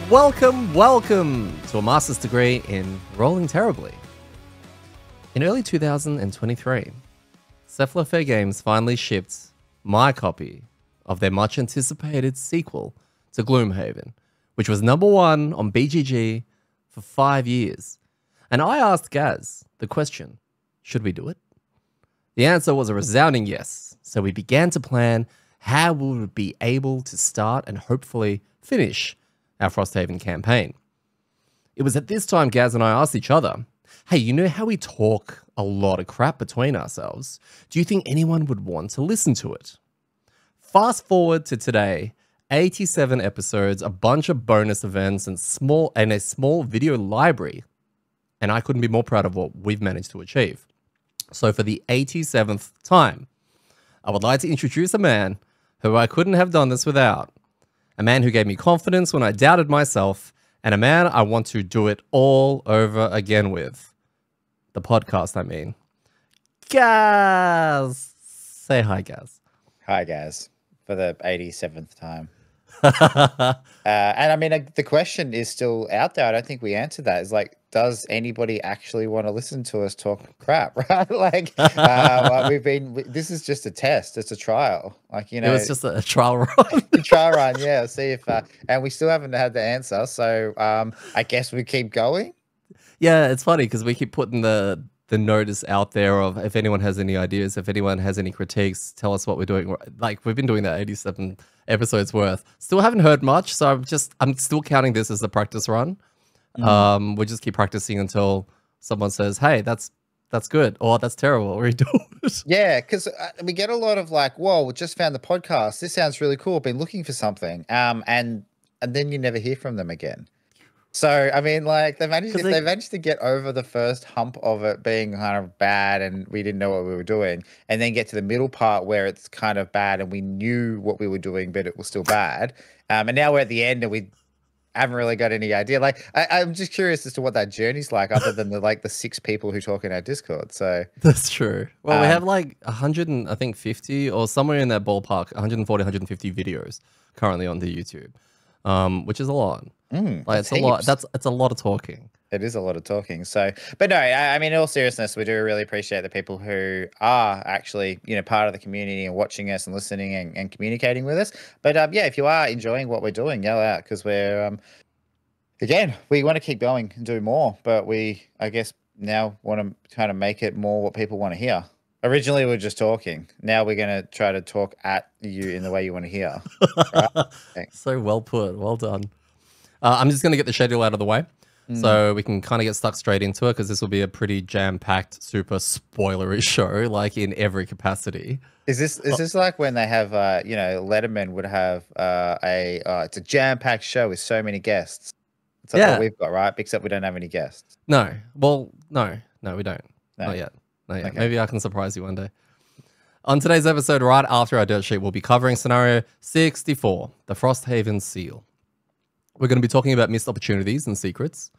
Welcome to a master's degree in rolling terribly. In early 2023, Cephalo Fair Games finally shipped my copy of their much anticipated sequel to Gloomhaven, which was #1 on BGG for 5 years. And I asked Gaz the question, should we do it? The answer was a resounding yes. So we began to plan how we would be able to start and hopefully finish our Frosthaven campaign. It was at this time Gaz and I asked each other, hey, you know how we talk a lot of crap between ourselves? Do you think anyone would want to listen to it? Fast forward to today, 87 episodes, a bunch of bonus events, and a small video library. And I couldn't be more proud of what we've managed to achieve. So for the 87th time, I would like to introduce a man who I couldn't have done this without. A man who gave me confidence when I doubted myself, and a man I want to do it all over again with. The podcast, I mean. Gaz! Say hi, Gaz. Hi, Gaz, for the 87th time. And I mean, the question is still out there. I don't think we answered that. It's like, does anybody actually want to listen to us talk crap, right? Like, this is just a test. It's a trial. Like, you know. It was just a trial run. A trial run, yeah. See if, and we still haven't had the answer. So I guess we keep going. Yeah, it's funny because we keep putting the notice out there of if anyone has any ideas, if anyone has any critiques, tell us what we're doing. Like, we've been doing that 87 episodes worth. Still haven't heard much, so I'm still counting this as the practice run. We'll just keep practicing until someone says, hey, that's good, or that's terrible, redo it. Yeah, because we get a lot of like, whoa, we just found the podcast. This sounds really cool. Been looking for something. And then you never hear from them again. So, I mean, like, they managed to get over the first hump of it being kind of bad and we didn't know what we were doing, and then get to the middle part where it's kind of bad and we knew what we were doing, but it was still bad. And now we're at the end and we haven't really got any idea. Like, I'm just curious as to what that journey's like, other than the 6 people who talk in our Discord. So that's true. Well, we have like 150 or somewhere in that ballpark, 140, 150 videos currently on the YouTube, which is a lot. Like, it's a lot. It's a lot of talking. It is a lot of talking. So, but no, I mean, in all seriousness, we do really appreciate the people who are actually, you know, part of the community and watching us and listening and communicating with us. But yeah, if you are enjoying what we're doing, yell out, because we're, again, we want to keep going and do more, but we, I guess, now want to kind of make it more what people want to hear. Originally, we were just talking. Now we're going to try to talk at you in the way you want to hear. Right? So well put. Well done. I'm just going to get the schedule out of the way so we can kind of get stuck straight into it, because this will be a pretty jam-packed, super spoilery show, like in every capacity. Is this like when they have, you know, Letterman would have it's a jam-packed show with so many guests. It's like what we've got, right? Except we don't have any guests. No. Well, no, we don't. No. Not yet. Okay. Maybe I can surprise you one day. On today's episode, right after our dirt sheet, we'll be covering scenario 64, the Frosthaven Seal. We're going to be talking about missed opportunities and secrets,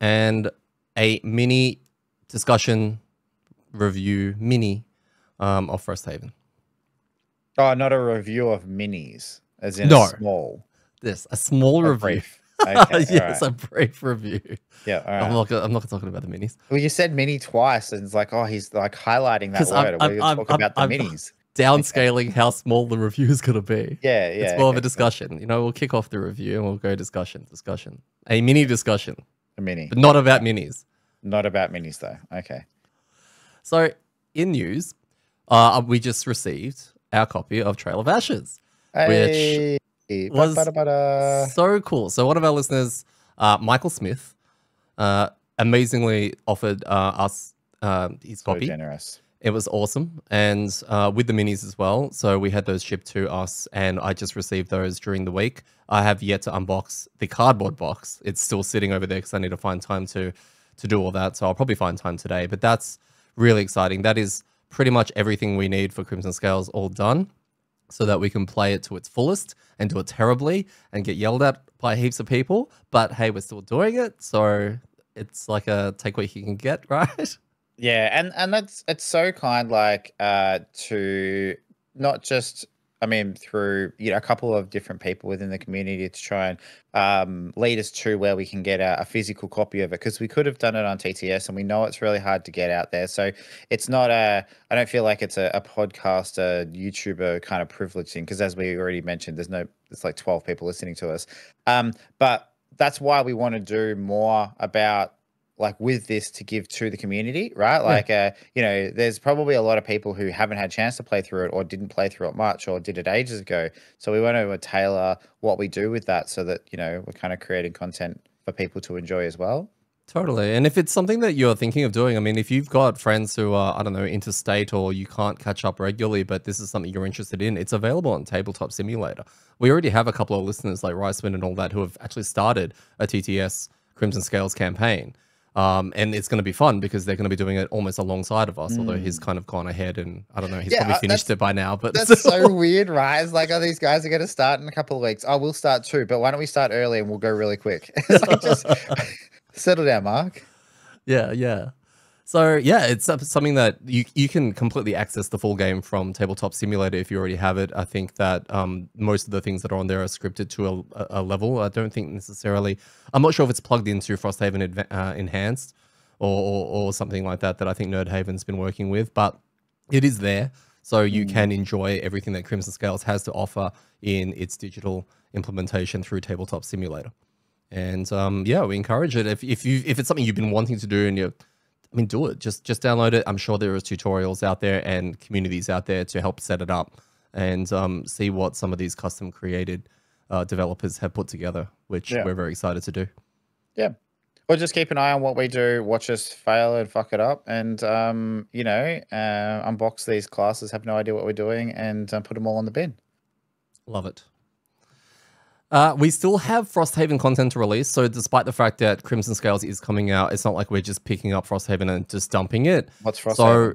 and a mini discussion review of Frosthaven. Oh, not a review of minis, as in small. Yes, a small review. Brief. Okay, yes, a brief review. Yeah, all right. I'm not talking about the minis. Well, you said mini twice, and it's like, oh, he's like highlighting that word. We're going to talk about the minis. Downscaling how small the review is going to be. Yeah. It's more of a discussion. You know, we'll kick off the review and we'll go discussion. A mini discussion. A mini. But not about minis. Not about minis, though. Okay. So, in news, we just received our copy of Trail of Ashes, which was so cool. So, one of our listeners, Michael Smith, amazingly offered us his copy. So generous. It was awesome, and with the minis as well. So we had those shipped to us, and I just received those during the week. I have yet to unbox the cardboard box. It's still sitting over there because I need to find time to do all that. So I'll probably find time today, but that's really exciting. That is pretty much everything we need for Crimson Scales all done, so that we can play it to its fullest and do it terribly and get yelled at by heaps of people. But hey, we're still doing it, so it's like a take what you can get, right? Yeah, and it's so kind, like, to not just through a couple of different people within the community to try and lead us to where we can get a physical copy of it, because we could have done it on TTS, and we know it's really hard to get out there. So it's not I don't feel like it's a podcaster, YouTuber kind of privilege thing, because as we already mentioned, it's like 12 people listening to us. But that's why we want to do more about like with this to give to the community, right? Like, there's probably a lot of people who haven't had a chance to play through it, or didn't play through it much, or did it ages ago. So we want to tailor what we do with that so that, we're kind of creating content for people to enjoy as well. Totally. And if it's something that you're thinking of doing, I mean, if you've got friends who are, I don't know, interstate, or you can't catch up regularly, but this is something you're interested in, it's available on Tabletop Simulator. We already have a couple of listeners like Ricewind and all that who have actually started a TTS Crimson Scales campaign. And it's going to be fun because they're going to be doing it almost alongside of us, although he's kind of gone ahead and I don't know, he's probably finished it by now. But that's so weird, right? It's like, oh, these guys are going to start in a couple of weeks. Oh, we'll start too, but why don't we start early and we'll go really quick? It's like, just settle down, Mark. Yeah. So yeah, it's something that you can completely access the full game from Tabletop Simulator if you already have it. I think that most of the things that are on there are scripted to a level. I don't think necessarily, I'm not sure if it's plugged into Frosthaven Enhanced or something like that I think Nerdhaven's been working with, but it is there. So you can enjoy everything that Crimson Scales has to offer in its digital implementation through Tabletop Simulator. And yeah, we encourage it. If it's something you've been wanting to do and do it. Just download it. I'm sure there is tutorials out there and communities out there to help set it up and see what some of these custom created developers have put together, which we're very excited to do. Yeah. Well, just keep an eye on what we do. Watch us fail and fuck it up, and unbox these classes. Have no idea what we're doing, and put them all on the bin. Love it. We still have Frosthaven content to release, so despite the fact that Crimson Scales is coming out, it's not like we're just picking up Frosthaven and just dumping it. What's Frosthaven? So,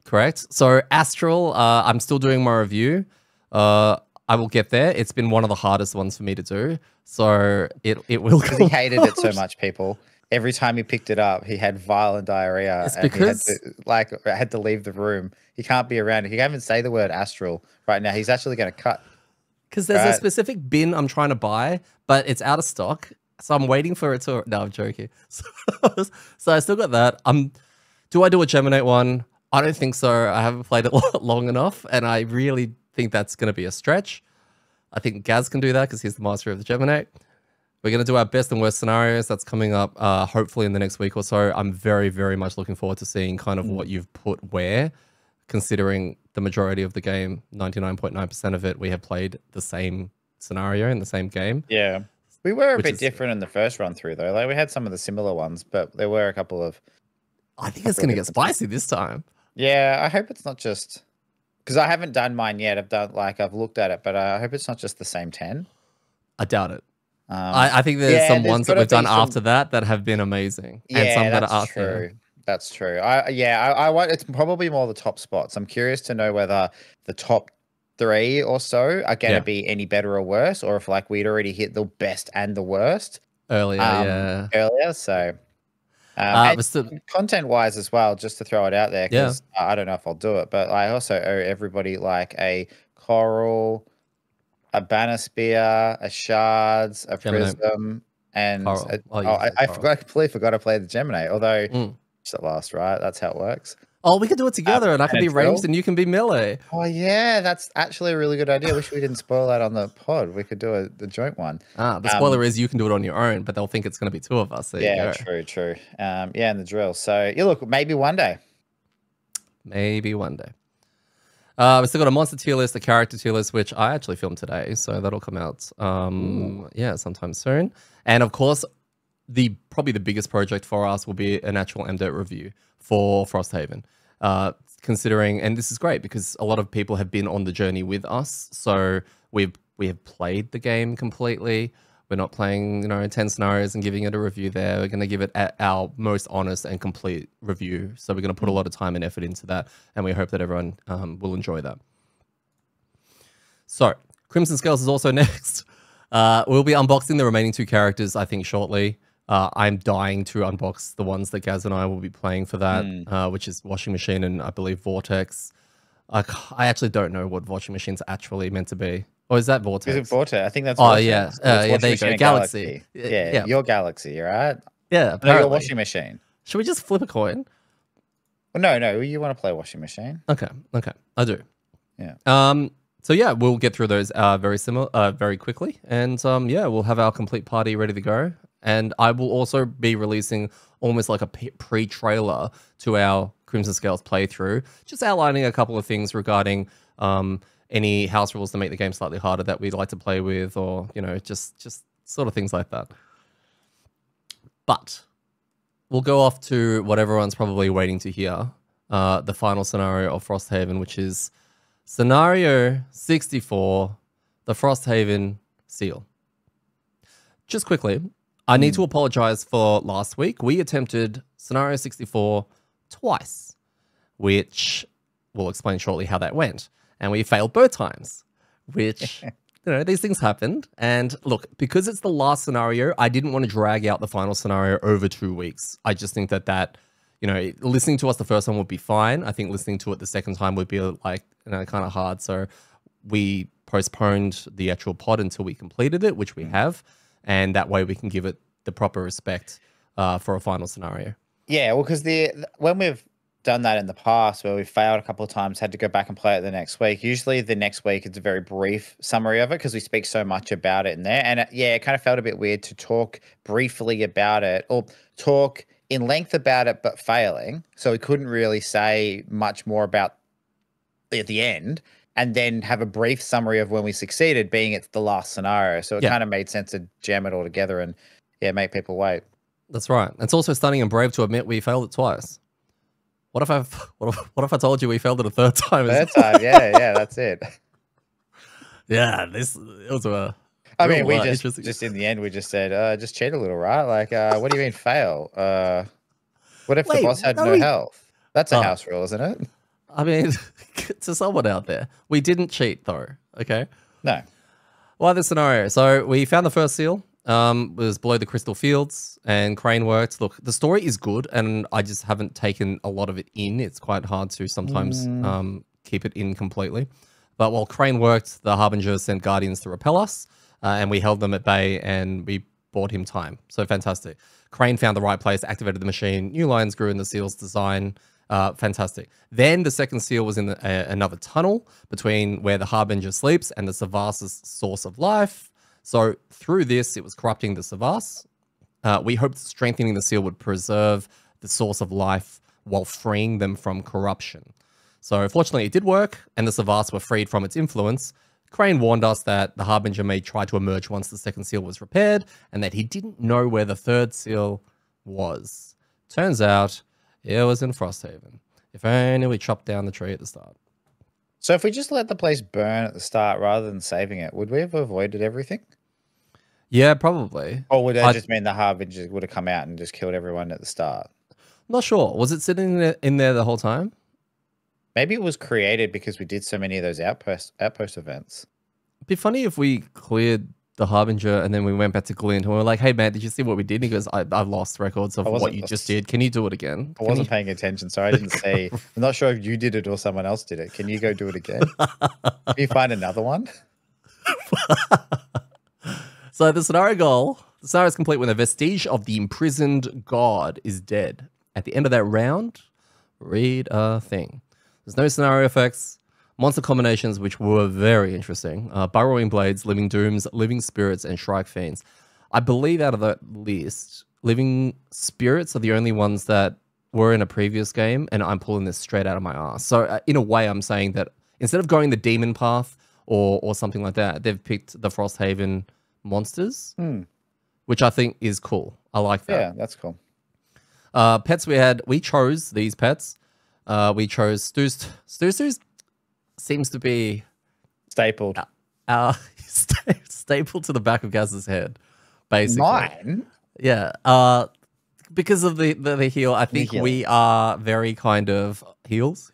correct. So Astral, I'm still doing my review. I will get there. It's been one of the hardest ones for me to do, so it will. Because he hated it so much, people. Every time he picked it up, he had violent diarrhea. It's because he had to leave the room. He can't be around it. He can't even say the word Astral right now. He's actually going to cut. Because there's a specific bin I'm trying to buy, but it's out of stock. So I'm waiting for it to... No, I'm joking. So I still got that. Do I do a Geminate one? I don't think so. I haven't played it long enough, and I really think that's going to be a stretch. I think Gaz can do that because he's the master of the Geminate. We're going to do our best and worst scenarios. That's coming up hopefully in the next week or so. I'm very, very much looking forward to seeing kind of what you've put where, considering the majority of the game, 99.9% of it, we have played the same scenario in the same game. Yeah. We were a bit different in the first run through, though. Like, we had some of the similar ones, but there were a couple of... I think it's going to get spicy this time. Yeah, I hope it's not just... Because I haven't done mine yet. I've looked at it, but I hope it's not just the same 10. I doubt it. I think there's some ones that we've done after that have been amazing. Yeah, and some that are true. That's true. I want. It's probably more the top spots. I'm curious to know whether the top 3 or so are going to be any better or worse, or if like we'd already hit the best and the worst earlier. So, content wise as well, just to throw it out there, because I don't know if I'll do it, but I also owe everybody like a coral, a banner spear, a shards, a prism, and I completely forgot to play the Geminate, although. At last, right? That's how it works. Oh, we could do it together, and I can be ranged and you can be melee. Oh yeah, that's actually a really good idea. Wish we didn't spoil that on the pod. We could do the joint one. The spoiler is you can do it on your own, but they'll think it's going to be 2 of us. True. And the drill. So look, maybe one day. Maybe one day. We still got a monster tier list, a character tier list, which I actually filmed today, so that'll come out sometime soon. And of course, probably the biggest project for us will be an actual amDirt review for Frosthaven. Considering, and this is great because a lot of people have been on the journey with us, so we have played the game completely. We're not playing 10 scenarios and giving it a review there. We're going to give it our most honest and complete review. So we're going to put a lot of time and effort into that, and we hope that everyone will enjoy that. So Crimson Scales is also next. We'll be unboxing the remaining 2 characters, I think, shortly. I'm dying to unbox the ones that Gaz and I will be playing for that, which is Washing Machine and I believe Vortex. I actually don't know what washing machine's actually meant to be. Or is that Is it Vortex? Vortex? I think that's Oh Vortex. yeah, It's yeah. washing There you machine go, and Galaxy. Yeah, Yeah, your Galaxy, right? yeah. No, your Apparently, washing machine. should we just flip a coin? Well, no, you want to play washing machine? Okay, okay, I do. Yeah. So yeah, we'll get through those very quickly, and yeah, we'll have our complete party ready to go. And I will also be releasing almost like a pre-trailer to our Crimson Scales playthrough, just outlining a couple of things regarding any house rules to make the game slightly harder that we'd like to play with, or just sort of things like that. But we'll go off to what everyone's probably waiting to hear, the final scenario of Frosthaven, which is Scenario 64, the Frosthaven seal. Just quickly, I need to apologize for last week. We attempted Scenario 64 twice, which we'll explain shortly how that went. And we failed both times, which, these things happened. And look, because it's the last scenario, I didn't want to drag out the final scenario over 2 weeks. I just think that listening to us the first time would be fine. I think listening to it the second time would be kind of hard. So we postponed the actual pod until we completed it, which we have. And that way we can give it the proper respect for a final scenario. Yeah, well, because when we've done that in the past, where we failed a couple of times, had to go back and play it the next week. Usually the next week it's a very brief summary of it because we speak so much about it in there. And it kind of felt a bit weird to talk briefly about it or talk in length about it, but failing. So we couldn't really say much more about it at the end, and then have a brief summary of when we succeeded, being it's the last scenario. So it kind of made sense to jam it all together and make people wait. That's right. It's also stunning and brave to admit we failed it twice. What if I told you we failed it a third time? Third time, yeah, that's it. Yeah, it was a. I mean, we just in the end we just said, just cheat a little, right? Like, what do you mean fail? What if the boss had no health? That's a house rule, isn't it? I mean, to someone out there, we didn't cheat though. Okay. No. Why this scenario? So we found the first seal. Was below the crystal fields, and Crane worked. Look, the story is good, and I just haven't taken a lot of it in. It's quite hard to sometimes keep it in completely. But while Crane worked, the Harbinger sent Guardians to repel us, and we held them at bay, and we bought him time. So fantastic. Crane found the right place, activated the machine, new lines grew in the seal's design. Fantastic. Then the second seal was in another tunnel between where the Harbinger sleeps and the Savas's source of life. So through this, it was corrupting the Savas. We hoped strengthening the seal would preserve the source of life while freeing them from corruption. So fortunately, it did work, and the Savas were freed from its influence. Crane warned us that the Harbinger may try to emerge once the second seal was repaired, and that he didn't know where the third seal was. Turns out, it was in Frosthaven. If only we chopped down the tree at the start. So if we just let the place burn at the start rather than saving it, would we have avoided everything? Yeah, probably. Or would that just mean the Harbinger would have come out and just killed everyone at the start? Not sure. Was it sitting in there the whole time? Maybe it was created because we did so many of those outpost events. It'd be funny if we cleared the Harbinger and then we went back to Glint and we were like, hey, man, did you see what we did? And he goes, I've lost records of what you just did. Can you do it again? I wasn't paying attention, so I didn't see. I'm not sure if you did it or someone else did it. Can you go do it again? Can you find another one? So the scenario is complete when the vestige of the imprisoned god is dead. At the end of that round, read a thing. There's no scenario effects. Monster combinations, which were very interesting. Burrowing Blades, Living Dooms, Living Spirits, and Shrike Fiends. I believe out of that list, Living Spirits are the only ones that were in a previous game, and I'm pulling this straight out of my ass. So in a way, I'm saying that instead of going the demon path or something like that, they've picked the Frosthaven monsters, which I think is cool. I like that. Yeah, that's cool. Pets we chose these pets. We chose Stu's seems to be stapled. Stapled to the back of Gaz's head, basically. Mine? Yeah. Because of the heal, I think we are very kind of heals.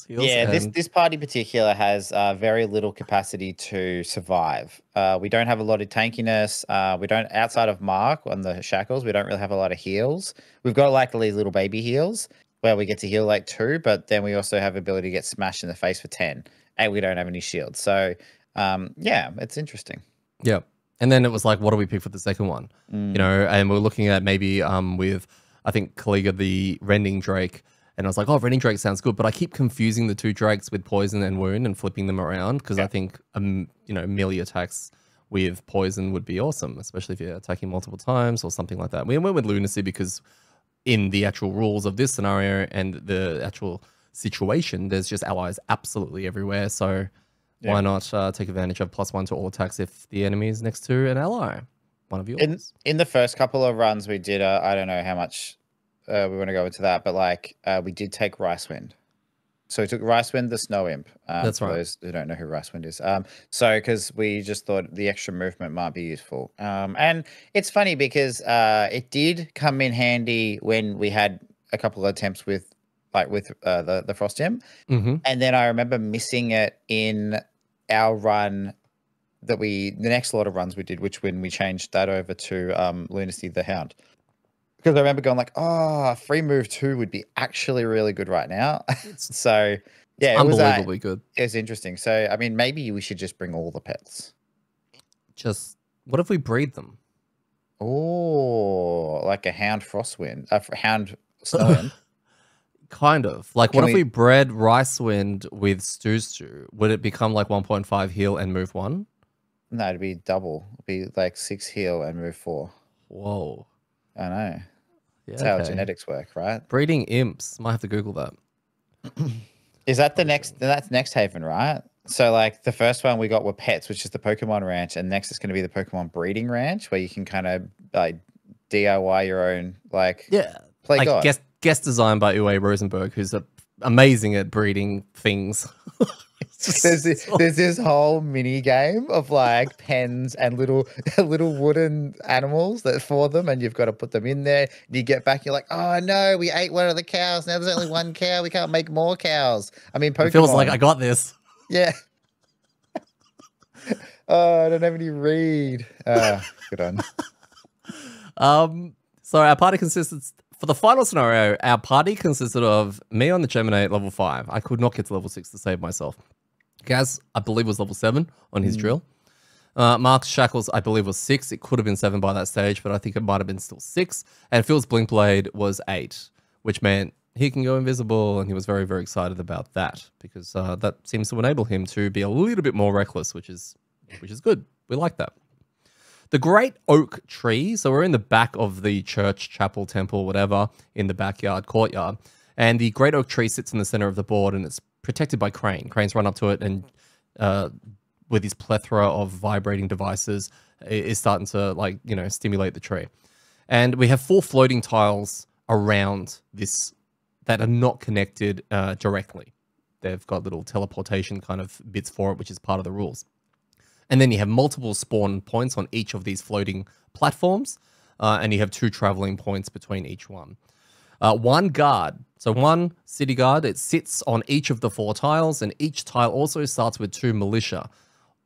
Yeah, this party in particular has very little capacity to survive. We don't have a lot of tankiness. We don't, outside of Mark on the shackles, we don't really have a lot of heals. We've got like these little baby heals. where we get to heal like 2, but then we also have ability to get smashed in the face for 10, and we don't have any shields. So, yeah, it's interesting. Yeah. And then it was like, what do we pick for the second one? You know, and we're looking at maybe with, I think, Kaliga, the Rending Drake. And I was like, oh, Rending Drake sounds good. But I keep confusing the 2 Drakes with Poison and Wound and flipping them around because I think, you know, melee attacks with Poison would be awesome, especially if you're attacking multiple times or something like that. We went with Lunacy because in the actual rules of this scenario and the actual situation, there's just allies absolutely everywhere. So why not take advantage of +1 to all attacks if the enemy is next to an ally, one of yours? In the first couple of runs we did, I don't know how much we want to go into that, but like we did take Ricewind. So we took Ricewind, the Snow Imp. That's right. For those who don't know who Ricewind is. So because we just thought the extra movement might be useful. And it's funny because it did come in handy when we had a couple of attempts with the Frost Gem. And then I remember missing it in our run that the next lot of runs we did, which when we changed that over to Lunacy the Hound. Because I remember going like, oh, free move 2 would be actually really good right now. So yeah, it was unbelievably good. It was interesting. So I mean, maybe we should just bring all the pets. Just what if we breed them? Oh, like a Hound Frostwind, Hound Snowwind. Kind of. Like, what if we bred Ricewind with Stew? Would it become like 1.5 heal and move 1? No, it'd be double. It'd be like 6 heal and move 4. Whoa. I know. Yeah, that's how genetics work, right? Breeding imps. Might have to Google that. Is that the next? That's Next Haven, right? So like the first one we got were pets, which is the Pokemon Ranch, and next is going to be the Pokemon Breeding Ranch, where you can kind of like DIY your own play like God. Guest designed by Uwe Rosenberg, who's amazing at breeding things. There's this whole mini game of like pens and little wooden animals that for them, and you've got to put them in there. And you get back, you're like, oh no, we ate one of the cows. Now there's only one cow. We can't make more cows. I mean, Pokemon. It feels like I got this. Yeah. Oh, I don't have any read. Good on. So our party consisted. For the final scenario, our party consisted of me on the Geminate level 5. I could not get to level 6 to save myself. Gaz, I believe, was level 7 on his drill. Mark's Shackles, I believe, was 6. It could have been 7 by that stage, but I think it might have been still 6. And Phil's Blink Blade was 8, which meant he can go invisible, and he was very, very excited about that because that seems to enable him to be a little bit more reckless, which is good. We like that. The Great Oak Tree, so we're in the back of the church, chapel, temple, whatever, in the backyard, courtyard. And the Great Oak Tree sits in the center of the board and it's protected by Crane. Crane's run up to it and with his plethora of vibrating devices is starting to stimulate the tree. And we have 4 floating tiles around this that are not connected directly. They've got little teleportation kind of bits for it, which is part of the rules. And then you have multiple spawn points on each of these floating platforms, and you have 2 traveling points between each one. 1 guard, so 1 city guard, it sits on each of the 4 tiles, and each tile also starts with 2 militia,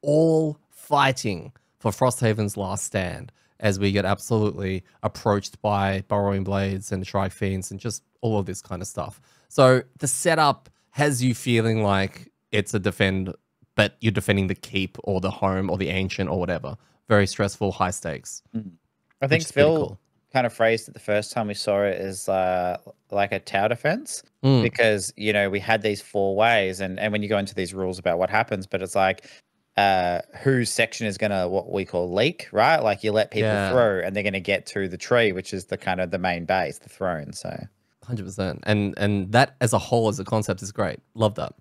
all fighting for Frosthaven's last stand as we get absolutely approached by Burrowing Blades and Shrike Fiends and just all of this kind of stuff. So the setup has you feeling like it's a defend, but you're defending the keep or the home or the ancient or whatever. Very stressful, high stakes. I think Phil kind of phrased it the first time we saw it as like a tower defense because, you know, we had these 4 ways and when you go into these rules about what happens, but it's like whose section is going to what we call leak, right? Like you let people through and they're going to get to the tree, which is the kind of the main base, the throne. So 100%. And that as a whole, as a concept is great. Love that.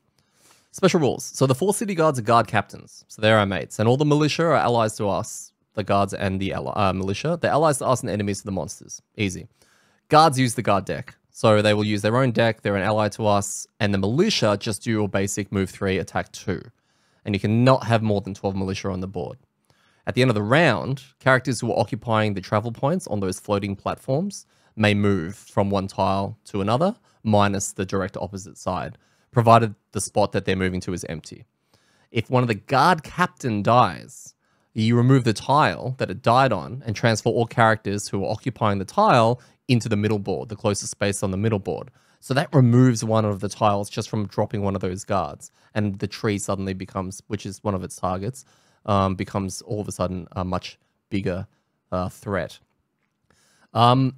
Special rules. So the 4 city guards are guard captains. So they're our mates. And all the militia are allies to us, the guards and the militia. They're allies to us and enemies to the monsters. Easy. Guards use the guard deck. So they will use their own deck. They're an ally to us. And the militia just do your basic move 3, attack 2. And you cannot have more than 12 militia on the board. At the end of the round, characters who are occupying the travel points on those floating platforms may move from one tile to another, minus the direct opposite side, provided the spot that they're moving to is empty. If one of the guard captain dies, you remove the tile that it died on and transfer all characters who are occupying the tile into the middle board, the closest space on the middle board. So that removes one of the tiles just from dropping one of those guards. And the tree suddenly becomes, which is one of its targets, becomes all of a sudden a much bigger threat. And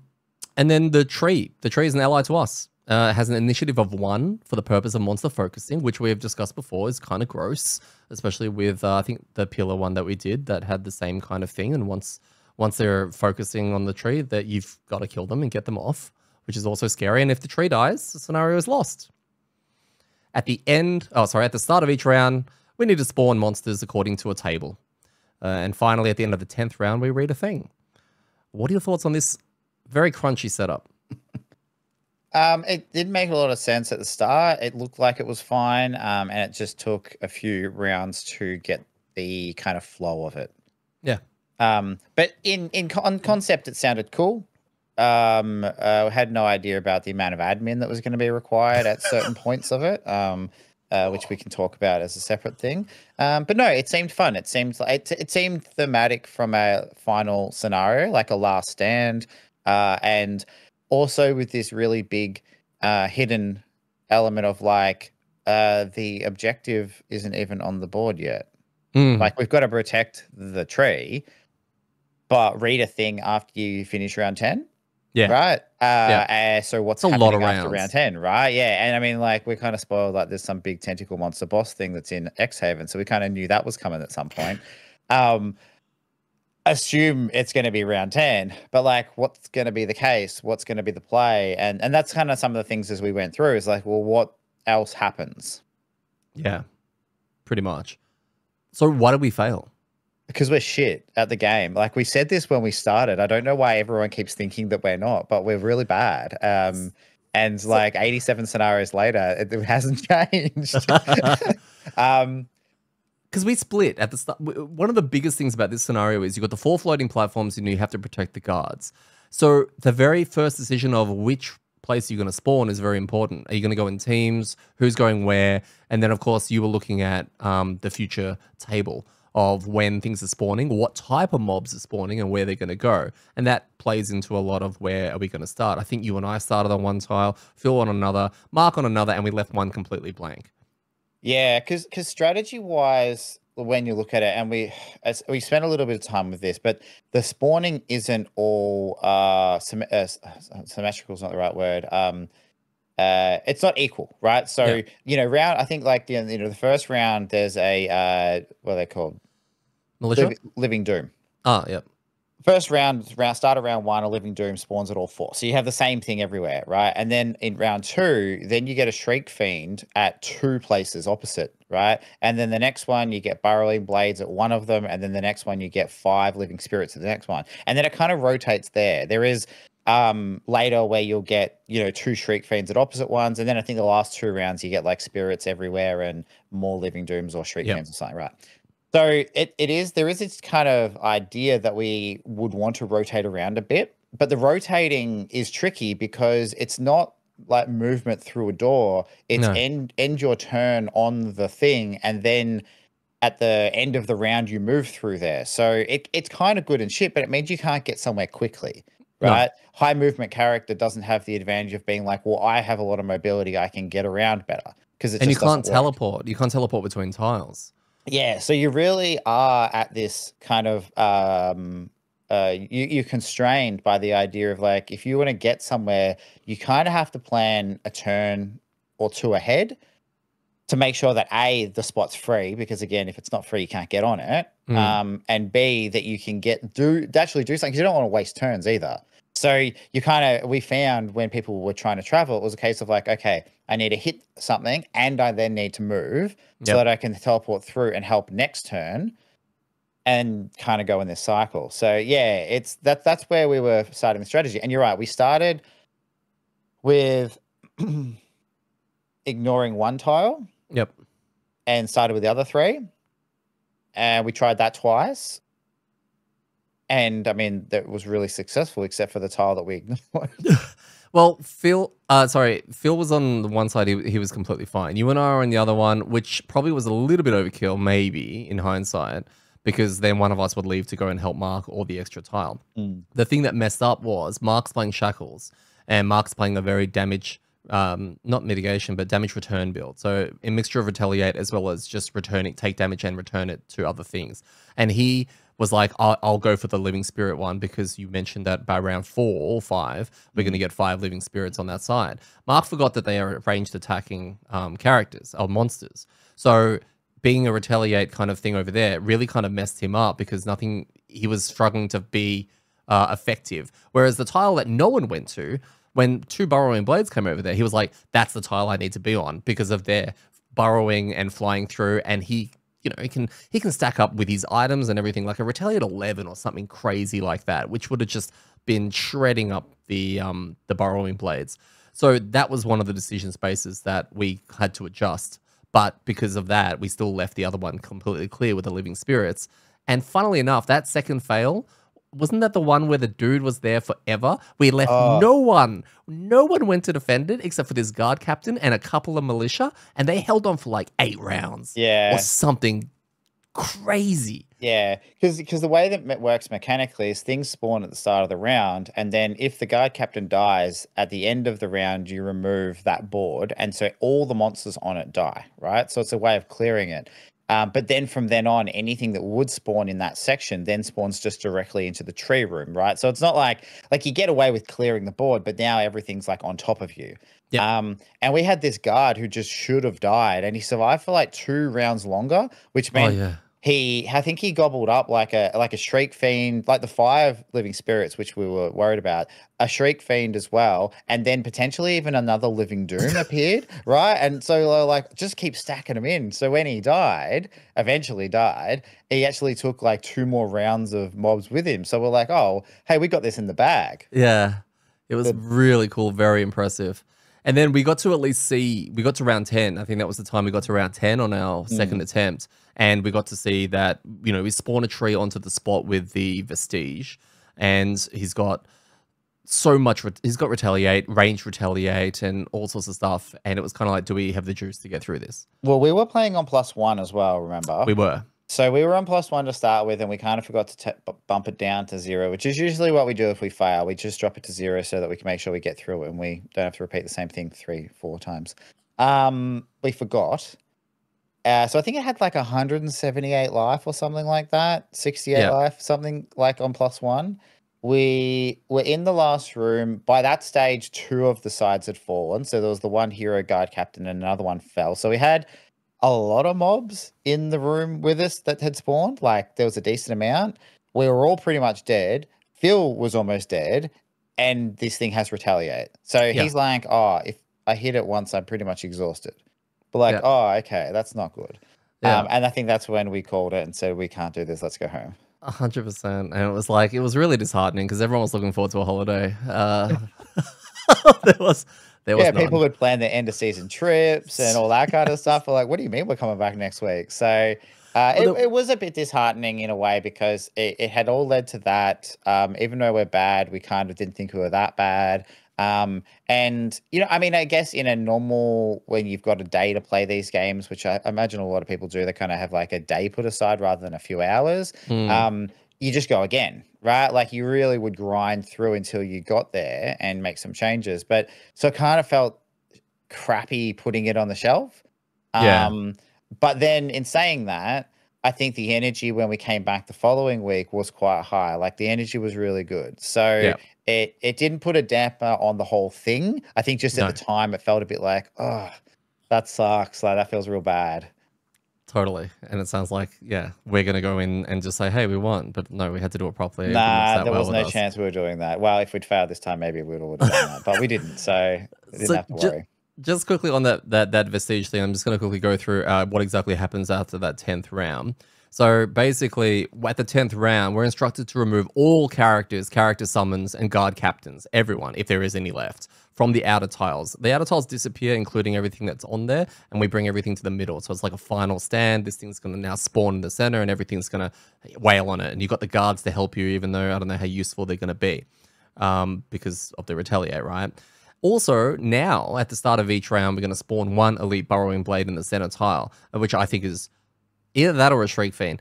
then the tree is an ally to us. Has an initiative of 1 for the purpose of monster focusing, which we have discussed before is kind of gross, especially with, I think, the pillar one that we did that had the same kind of thing. And once they're focusing on the tree, that you've got to kill them and get them off, which is also scary. And if the tree dies, the scenario is lost. At the start of each round, we need to spawn monsters according to a table. And finally, at the end of the 10th round, we read a thing. What are your thoughts on this very crunchy setup? It did make a lot of sense at the start. It looked like it was fine, and it just took a few rounds to get the kind of flow of it. Yeah. But on concept, it sounded cool. I had no idea about the amount of admin that was going to be required at certain points of it, which we can talk about as a separate thing. But no, it seemed fun. It seemed like it seemed thematic from a final scenario, like a last stand, and also with this really big hidden element of like the objective isn't even on the board yet. Like we've got to protect the tree, but read a thing after you finish round 10. Yeah. Right. So what's happening a lot of after round 10, right? Yeah. And I mean, like, we're kind of spoiled, like there's some big tentacle monster boss thing that's in Xhaven. So we kind of knew that was coming at some point. Assume it's going to be round 10, but like, what's going to be the case? What's going to be the play? And that's kind of some of the things as we went through is like, well, what else happens? Yeah, pretty much. So why did we fail? Because we're shit at the game. Like we said this when we started. I don't know why everyone keeps thinking that we're not, but we're really bad. And like 87 scenarios later, it hasn't changed. Because we split at the start. One of the biggest things about this scenario is you've got the 4 floating platforms and you have to protect the guards. So the very first decision of which place you're going to spawn is very important. Are you going to go in teams? Who's going where? And then, of course, you were looking at the future table of when things are spawning, what type of mobs are spawning and where they're going to go. And that plays into a lot of where are we going to start. I think you and I started on one tile, Phil on another, Mark on another, and we left one completely blank. Yeah, because strategy-wise, when you look at it, and we spent a little bit of time with this, but the spawning isn't all symmetrical is not the right word. It's not equal, right? So round. I think like the first round, there's a what are they called? Militia? Living Doom. Oh, yep. First start of round 1, a Living Doom spawns at all 4. So you have the same thing everywhere, right? And then in round 2, then you get a Shriek Fiend at 2 places opposite, right? And then the next one, you get Burrowing Blades at one of them. And then the next one, you get 5 Living Spirits at the next one. And then it kind of rotates there. There is later where you'll get, 2 Shriek Fiends at opposite ones. And then I think the last 2 rounds, you get like Spirits everywhere and more Living Dooms or Shriek Fiends or something, right? So there is this kind of idea that we would want to rotate around a bit, but the rotating is tricky because it's not like movement through a door. It's end your turn on the thing, and then at the end of the round you move through there. So it's kind of good and shit, but it means you can't get somewhere quickly, right? No. High movement character doesn't have the advantage of being like, well, I have a lot of mobility, I can get around better because it. And you can't teleport. Work. You can't teleport between tiles. Yeah, so you really are at this kind of you're constrained by the idea of like if you want to get somewhere, you kind of have to plan a turn or 2 ahead to make sure that A, the spot's free, because again, if it's not free, you can't get on it. And B, that you can actually do something because you don't want to waste turns either. So we found when people were trying to travel, it was a case of like, okay, I need to hit something and I then need to move so that I can teleport through and help next turn and kind of go in this cycle. So yeah, that's where we were starting the strategy. And you're right, we started with ignoring 1 tile. Yep. And started with the other 3. And we tried that twice. And I mean, that was really successful, except for the tile that we ignored. Well, Phil was on the one side, he was completely fine. You and I are on the other one, which probably was a little bit overkill, maybe, in hindsight, because then one of us would leave to go and help Mark or the extra tile. The thing that messed up was Mark's playing Shackles, and Mark's playing a very damage not mitigation, but damage return build. So a mixture of retaliate as well as just take damage and return it to other things. And he was like, I'll go for the living spirit one because you mentioned that by round 4 or 5, we're going to get 5 living spirits on that side. Mark forgot that they are ranged attacking characters or monsters. So being a retaliate kind of thing over there really kind of messed him up because he was struggling to be effective. Whereas the tile that no one went to, when 2 burrowing blades came over there, he was like, that's the tile I need to be on because of their burrowing and flying through. And he can stack up with his items and everything like a retaliate 11 or something crazy like that, which would have just been shredding up the burrowing blades. So that was one of the decision spaces that we had to adjust. But because of that, we still left the other one completely clear with the living spirits. And funnily enough, that second fail, wasn't that the one where the dude was there forever? We left no one went to defend it except for this guard captain and a couple of militia, and they held on for like 8 rounds. Yeah. Or something crazy. Yeah, because the way that it works mechanically is things spawn at the start of the round, and then if the guard captain dies, at the end of the round, you remove that board, and so all the monsters on it die, right? So it's a way of clearing it. But then from then on, anything that would spawn in that section then spawns just directly into the tree room, right? So it's not like you get away with clearing the board, but now everything's like on top of you. Yep. And we had this guard who just should have died, and he survived for like 2 rounds longer, which meant I think he gobbled up like a Shriek Fiend, like the 5 living spirits, which we were worried about, a Shriek Fiend as well, and then potentially even another Living Doom appeared, right? And so like just keep stacking them in. So when he eventually died, he actually took like 2 more rounds of mobs with him. So we're like, oh, hey, we got this in the bag. Yeah, it was really cool, very impressive. And then we got to round 10. I think that was the time we got to round 10 on our second attempt. And we got to see that, we spawn a tree onto the spot with the Vestige. And he's got so much, he's got retaliate, range retaliate, and all sorts of stuff. And it was kind of like, do we have the juice to get through this? Well, we were playing on +1 as well, remember? We were. So we were on +1 to start with, and we kind of forgot to bump it down to 0, which is usually what we do if we fail. We just drop it to 0 so that we can make sure we get through it and we don't have to repeat the same thing 3-4 times. We forgot. So I think it had like 178 life or something like that, 68 life, something like on +1. We were in the last room. By that stage, 2 of the sides had fallen. So there was the one hero guard captain and another one fell. So we had a lot of mobs in the room with us that had spawned. Like there was a decent amount. We were all pretty much dead. Phil was almost dead. And this thing has retaliate. So he's like, oh, if I hit it once, I'm pretty much exhausted. But like, oh, okay, that's not good. And I think that's when we called it and said, we can't do this. Let's go home. 100%. And it was really disheartening because everyone was looking forward to a holiday. There was none. People would plan their end of season trips and all that kind of stuff. We're like, what do you mean we're coming back next week? So it was a bit disheartening in a way because it had all led to that. Even though we're bad, we kind of didn't think we were that bad. And I mean, I guess in a normal, when you've got a day to play these games, which I imagine a lot of people do, they kind of have like a day put aside rather than a few hours. You just go again, right? Like you really would grind through until you got there and make some changes. But so it kind of felt crappy putting it on the shelf. But then in saying that, I think the energy when we came back the following week was quite high. Like the energy was really good. So it didn't put a damper on the whole thing. I think just at the time it felt a bit like, oh, that sucks. Like that feels real bad. Totally. And it sounds like, we're going to go in and just say, hey, we won. But no, we had to do it properly. Nah, there was no chance we were doing that. Well, if we'd failed this time, maybe we would have done that. But we didn't. So we didn't have to worry. Just quickly on that Vestige thing, I'm just going to quickly go through what exactly happens after that 10th round. So basically, at the 10th round, we're instructed to remove all characters, character summons, and guard captains, everyone, if there is any left, from the outer tiles. The outer tiles disappear, including everything that's on there, and we bring everything to the middle. So it's like a final stand. This thing's going to now spawn in the center, and everything's going to wail on it. And you've got the guards to help you, even though I don't know how useful they're going to be because of the retaliate, right? Also, now, at the start of each round, we're going to spawn 1 elite burrowing blade in the center tile, which I think is either that or a Shriek Fiend.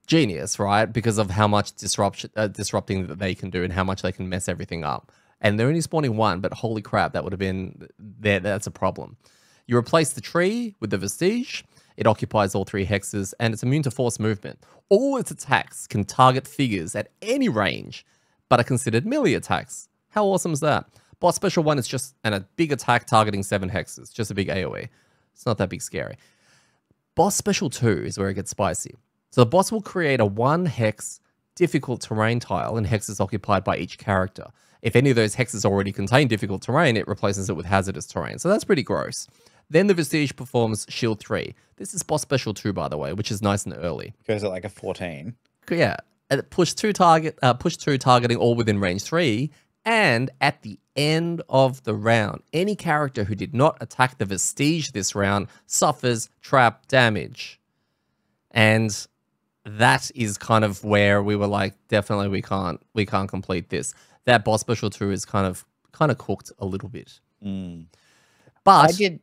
Genius, right? Because of how much disrupting that they can do and how much they can mess everything up. and they're only spawning one, but holy crap, that would have been there. That's a problem. You replace the tree with the Vestige. It occupies all 3 hexes, and it's immune to force movement. All its attacks can target figures at any range, but are considered melee attacks. How awesome is that? Boss Special 1 is just a big attack targeting 7 hexes, just a big AoE. It's not that big scary. Boss Special 2 is where it gets spicy. So the boss will create a 1-hex difficult terrain tile in hexes occupied by each character. If any of those hexes already contain difficult terrain, it replaces it with hazardous terrain. So that's pretty gross. Then the Vestige performs Shield 3. This is Boss Special 2, by the way, which is nice and early. Goes at like a 14. Yeah. Push 2 targeting all within range 3. And at the end of the round, any character who did not attack the Vestige this round suffers trap damage. And that is kind of where we were like, definitely we can't complete this. That Boss Special 2 is kind of cooked a little bit. But I did.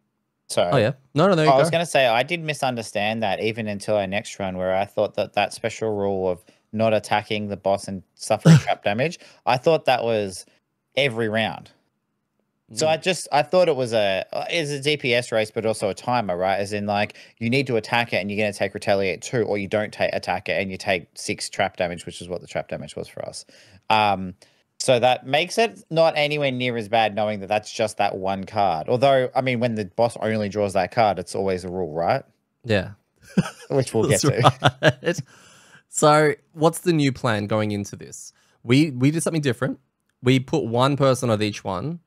Sorry. Oh yeah. No. I was going to say I did misunderstand that even until our next run, where I thought that special rule of not attacking the boss and suffering trap damage, I thought that was every round. So I thought it was a DPS race, but also a timer, right? As in, like, you need to attack it and you're going to take Retaliate 2, or you don't attack it and you take 6 trap damage, which is what the trap damage was for us. So that makes it not anywhere near as bad, knowing that that's just that one card. Although, I mean, when the boss only draws that card, it's always a rule, right? Yeah. Which we'll get to. Right. So what's the new plan going into this? We did something different. We put one person on each one,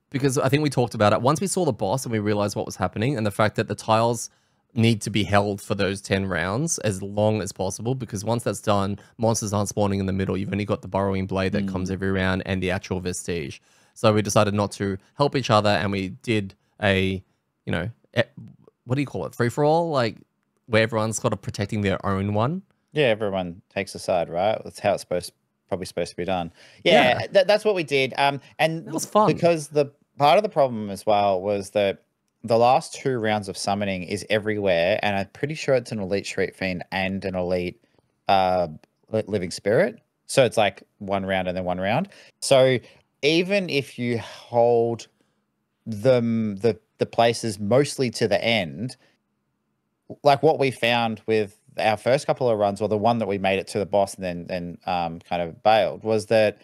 because I think we talked about it. Once we saw the boss and we realized what was happening and the fact that the tiles need to be held for those 10 rounds as long as possible, because once that's done, monsters aren't spawning in the middle. You've only got the Burrowing Blade that comes every round and the actual Vestige. So we decided not to help each other, and we did a, what do you call it? Free-for-all? Like, where everyone's sort of protecting their own one. Yeah, everyone takes a side, right? That's how it's probably supposed to be done. Yeah. That's what we did. And it was fun, because the part of the problem as well was that the last 2 rounds of summoning is everywhere, and I'm pretty sure it's an Elite Street Fiend and an Elite Living Spirit. So it's like 1 round and then 1 round. So even if you hold the places mostly to the end, like what we found with our first couple of runs, or the one that we made it to the boss and then kind of bailed, was that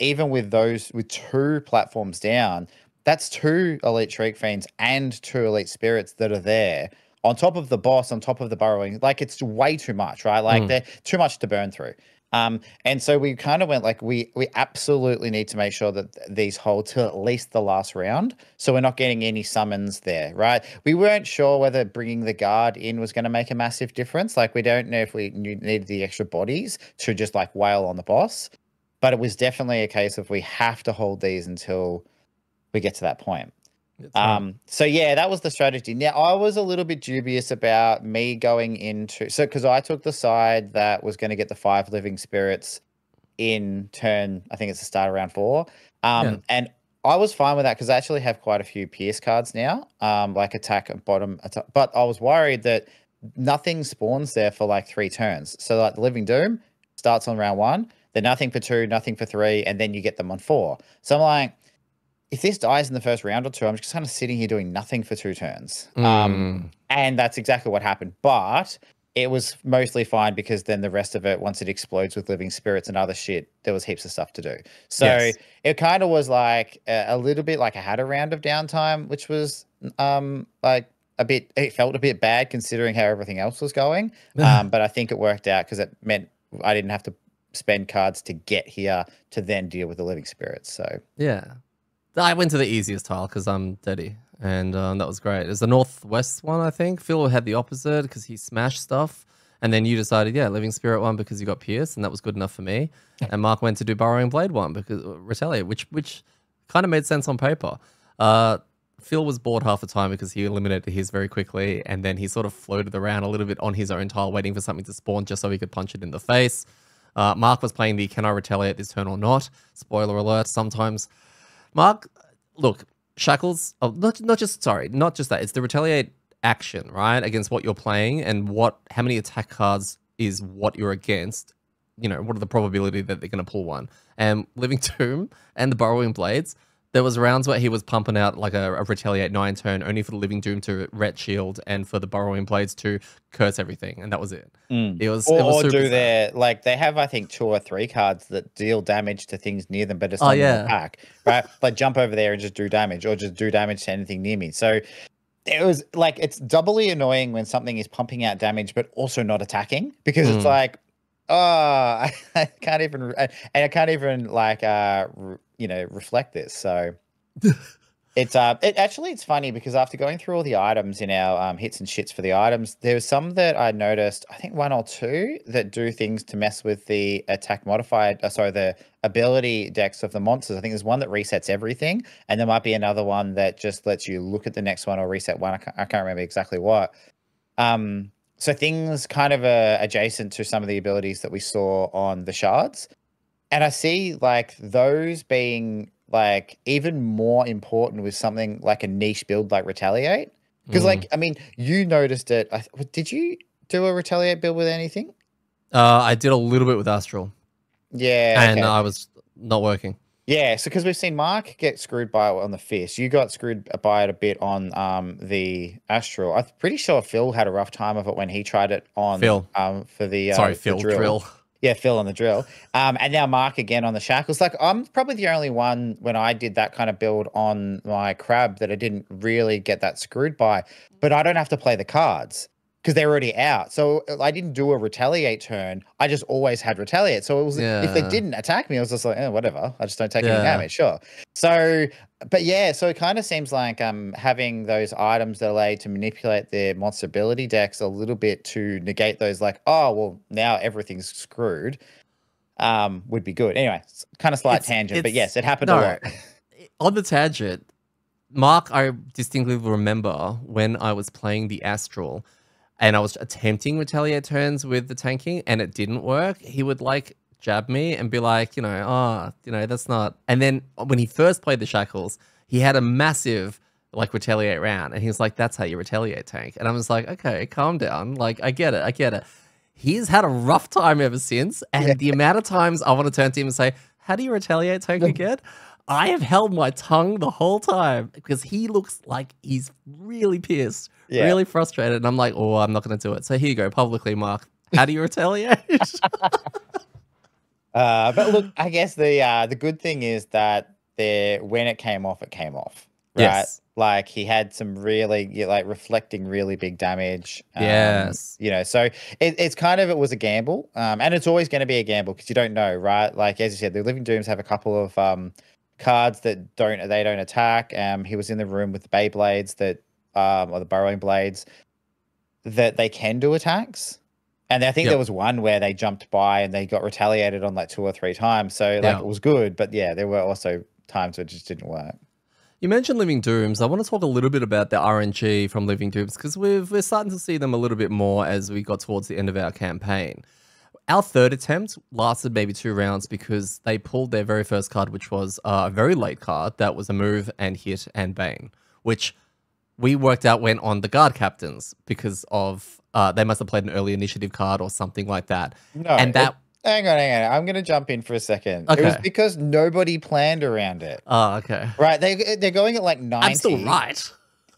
even with 2 platforms down, that's 2 Elite Shriek Fiends and 2 Elite Spirits that are there on top of the boss, on top of the burrowing. Like, it's way too much, right? Like, they're too much to burn through. And so we kind of went like, we absolutely need to make sure that these hold till at least the last round, so we're not getting any summons there, right? We weren't sure whether bringing the guard in was going to make a massive difference. Like, we don't know if we needed the extra bodies to just like wail on the boss, but it was definitely a case of we have to hold these until we get to that point. So yeah, that was the strategy. Now, I was a little bit dubious about me going into, because I took the side that was going to get the 5 living spirits in turn, I think it's the start of round 4. And I was fine with that, because I actually have quite a few Pierce cards now, like attack and bottom attack, but I was worried that nothing spawns there for like 3 turns. So like the Living Doom starts on round 1, then nothing for 2, nothing for 3, and then you get them on 4. So I'm like, if this dies in the first round or 2, I'm just kind of sitting here doing nothing for 2 turns. And that's exactly what happened. But it was mostly fine, because then the rest of it, once it explodes with living spirits and other shit, there was heaps of stuff to do. So it kind of was like a little bit like I had a round of downtime, which was like it felt a bit bad considering how everything else was going. But I think it worked out, because it meant I didn't have to spend cards to get here to then deal with the living spirits. So yeah. I went to the easiest tile because I'm Detty, and that was great. It was the northwest one, I think. Phil had the opposite because he smashed stuff, and then you decided, Living Spirit one because you got Pierce, and that was good enough for me. And Mark went to do Burrowing Blade one because Retaliate, which kind of made sense on paper. Phil was bored half the time because he eliminated his very quickly, and then he sort of floated around a little bit on his own tile, waiting for something to spawn just so he could punch it in the face. Mark was playing the can I retaliate this turn or not? Spoiler alert, sometimes. Mark, look, shackles, not just that. It's the retaliate action, right? Against what you're playing, and how many attack cards is what you're against. you know, what are the probability that they're going to pull one? And Living Tomb and the Burrowing Blades, there was rounds where he was pumping out like a Retaliate 9 turn only for the Living Doom to ret shield and for the Burrowing Blades to curse everything, and that was it. It was or super do sad. their like they have I think 2 or 3 cards that deal damage to things near them, but it's not an attack, right? Like jump over there and just do damage, or just do damage to anything near me. So it was like it's doubly annoying when something is pumping out damage but also not attacking, because it's like, oh, I can't even, and I can't even like you know, reflect this. So it's it's funny because after going through all the items in our hits and shits for the items, there was some that I noticed, I think 1 or 2 that do things to mess with the attack modifier, sorry, the ability decks of the monsters. I think there's one that resets everything, and there might be another one that just lets you look at the next one or reset one. I can't remember exactly what. So things kind of adjacent to some of the abilities that we saw on the shards. And I see like those being like even more important with something like a niche build like Retaliate. Because like, I mean, you noticed it. Did you do a Retaliate build with anything? I did a little bit with Astral. Yeah. And I was not working. Yeah, so because we've seen Mark get screwed by it on the Fist. You got screwed by it a bit on the Astral. I'm pretty sure Phil had a rough time of it when he tried it on for the Phil the drill. Yeah, Phil on the drill. And now Mark again on the shackles. Like, I'm probably the only one when I did that kind of build on my crab that I didn't really get that screwed by. But I don't have to play the cards because they're already out. So I didn't do a Retaliate turn. I just always had Retaliate. So it was if they didn't attack me, I was just like, whatever. I just don't take any damage. Sure. So, but yeah, so it kind of seems like having those items that allow you to manipulate their monster ability decks a little bit to negate those, like, oh, well, now everything's screwed, would be good. Anyway, kind of slight tangent, but yes, it happened a lot. On the tangent, Mark, I distinctly remember when I was playing the Astral and I was attempting Retaliate turns with the tanking and it didn't work, he would like jab me and be like, you know, that's not. And then when he first played the Shackles, he had a massive like Retaliate round and he was like, that's how you Retaliate tank. And I was like, okay, calm down. Like, I get it. He's had a rough time ever since. And the amount of times I want to turn to him and say, how do you Retaliate tank again? I have held my tongue the whole time because he looks like he's really pissed, really frustrated. And I'm like, oh, I'm not going to do it. So here you go, publicly, Mark. How do you Retaliate? But look, I guess the good thing is that when it came off, right? Yes. Like he had some really like reflecting really big damage. Yes. You know, so it's kind of, it was a gamble. And it's always going to be a gamble because you don't know, right? Like, as you said, the Living Dooms have a couple of cards that don't attack. He was in the room with the Beyblades that or the Burrowing Blades that they can do attacks. And I think there was one where they jumped by and they got retaliated on like 2 or 3 times. So like it was good, but yeah, there were also times where it just didn't work. You mentioned Living Dooms. I want to talk a little bit about the RNG from Living Dooms because we're starting to see them a little bit more as we got towards the end of our campaign. Our third attempt lasted maybe 2 rounds because they pulled their very first card, which was a very late card that was a move and hit and bane, which we worked out went on the guard captains because of they must have played an early initiative card or something like that. No, and that hang on. I'm going to jump in for a second. Okay. It was because nobody planned around it. Oh, okay. Right, they're going at like 90. I'm still right.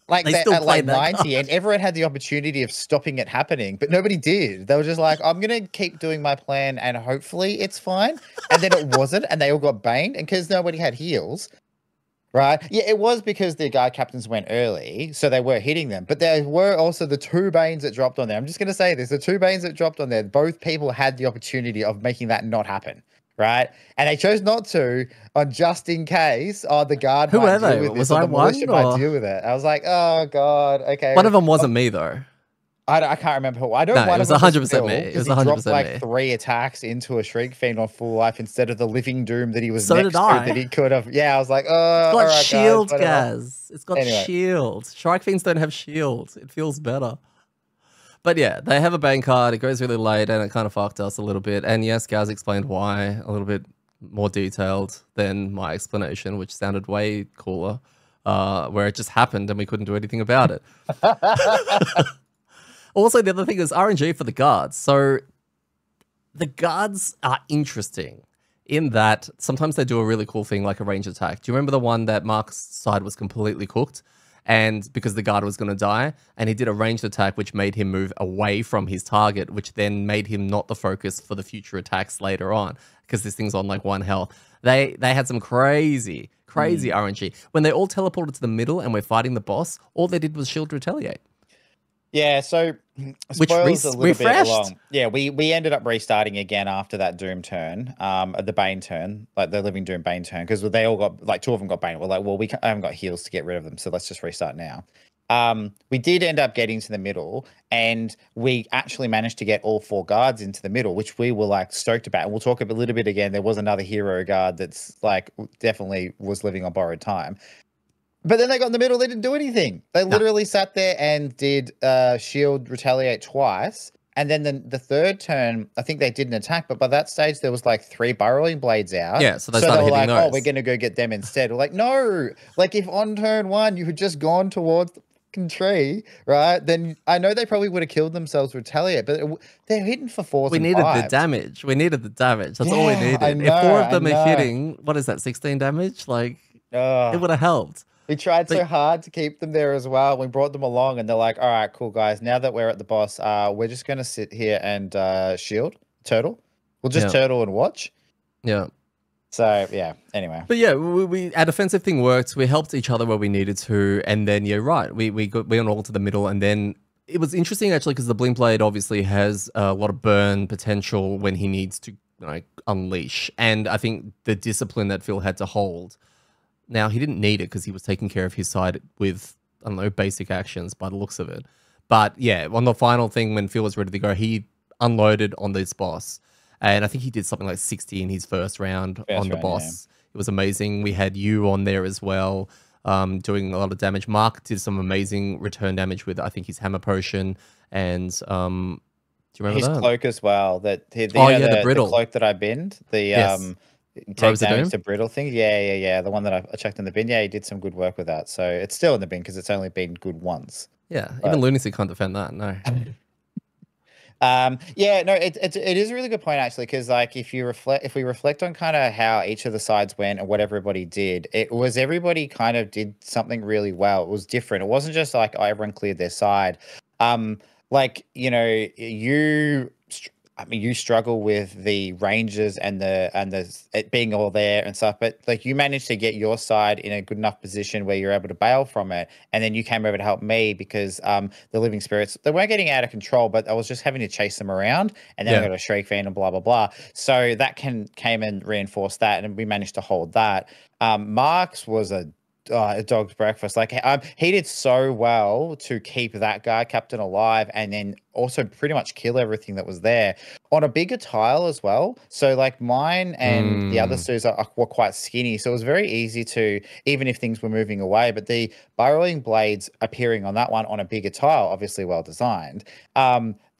Like they still at like 90, and everyone had the opportunity of stopping it happening, but nobody did. They were just like, I'm going to keep doing my plan and hopefully it's fine. And then it wasn't, and they all got baned. And because nobody had heals, right? Yeah, it was because the guard captains went early, so they were hitting them. But there were also the 2 banes that dropped on there. I'm just going to say this. The 2 banes that dropped on there, both people had the opportunity of making that not happen, right? And they chose not to, on just in case, the guard Who might were they? deal with Was this, I or the militia might deal with it. I was like, oh, God, okay. One of them wasn't me, though. I can't remember who. I know it was 100% me. It was 100% dropped like 3 attacks into a Shriek Fiend on full life instead of the Living Doom that he was next to that he could have. Yeah, I was like, oh, it's got shield, Gaz. It's got shield. Shrike Fiends don't have shield. It feels better. But yeah, they have a bane card. It goes really late and it kind of fucked us a little bit. And yes, Gaz explained why a little bit more detailed than my explanation, which sounded way cooler, where it just happened and we couldn't do anything about it. Also, the other thing is RNG for the guards. So The guards are interesting in that sometimes they do a really cool thing like a range attack. Do you remember the one that Mark's side was completely cooked? And because the guard was going to die, and he did a ranged attack, which made him move away from his target, which then made him not the focus for the future attacks later on, because this thing's on like 1 health. They had some crazy RNG. When they all teleported to the middle and we're fighting the boss, all they did was shield retaliate. Yeah, so spoilers a little bit along. Yeah, we ended up restarting again after that Doom turn, the Bane turn, like the Living Doom Bane turn, because they all got, like 2 of them got Bane. We're like, well, I haven't got heals to get rid of them, so let's just restart now. We did end up getting to the middle, and we actually managed to get all 4 guards into the middle, which we were like stoked about. And we'll talk a little bit again. There was another hero guard that's like definitely was living on borrowed time. But then they got in the middle, they didn't do anything. They literally sat there and did shield retaliate twice. And then the third turn, I think they did an attack, but by that stage there was like 3 burrowing blades out. Yeah, so they were like, those. Oh, we're gonna go get them instead. We're like, no, like if on turn 1 you had just gone towards the fucking tree, right? Then I know they probably would have killed themselves with retaliate, but they're hitting for 4s. We needed the damage. We needed the damage. That's all we needed. If 4 of them are hitting, what is that, 16 damage? Like it would have helped. We tried so hard to keep them there as well. We brought them along and they're like, all right, cool, guys. Now that we're at the boss, we're just going to sit here and turtle. We'll just turtle and watch. Yeah. So, yeah, anyway. But yeah, our defensive thing worked. We helped each other where we needed to. And then, yeah, right, we went all to the middle. And then it was interesting, actually, because the Blink Blade obviously has a lot of burn potential when he needs to unleash. And I think the discipline that Phil had to hold. Now, he didn't need it because he was taking care of his side with, I don't know, basic actions by the looks of it. But yeah, on the final thing, when Phil was ready to go, he unloaded on this boss. And I think he did something like 60 in his first round on the boss. Yeah. It was amazing. We had you on there as well, doing a lot of damage. Mark did some amazing return damage with, I think, his hammer potion. And do you remember his cloak as well? The brittle. The cloak that I binned. Take damage to brittle thing. Yeah. The one that I checked in the bin. Yeah, he did some good work with that. So it's still in the bin because it's only been good once. Yeah, even Lunacy can't defend that. No. Yeah, no, it is a really good point actually, because like if we reflect on kind of how each of the sides went and what everybody did, it was everybody kind of did something really well. It was different. It wasn't just like everyone cleared their side. Like you struggle with the ranges and it being all there and stuff, but like you managed to get your side in a good enough position where you're able to bail from it, and then you came over to help me because the living spirits, they weren't getting out of control, but I was just having to chase them around, and then I got a Shriek Fiend and blah blah blah. So that came and reinforced that, and we managed to hold that. Mark's was a dog's breakfast. Like he did so well to keep that guard captain alive, and then also pretty much kill everything that was there on a bigger tile as well. So like mine and the other Sues were quite skinny, so it was very easy to, even if things were moving away, but the burrowing blades appearing on that one on a bigger tile, obviously well designed,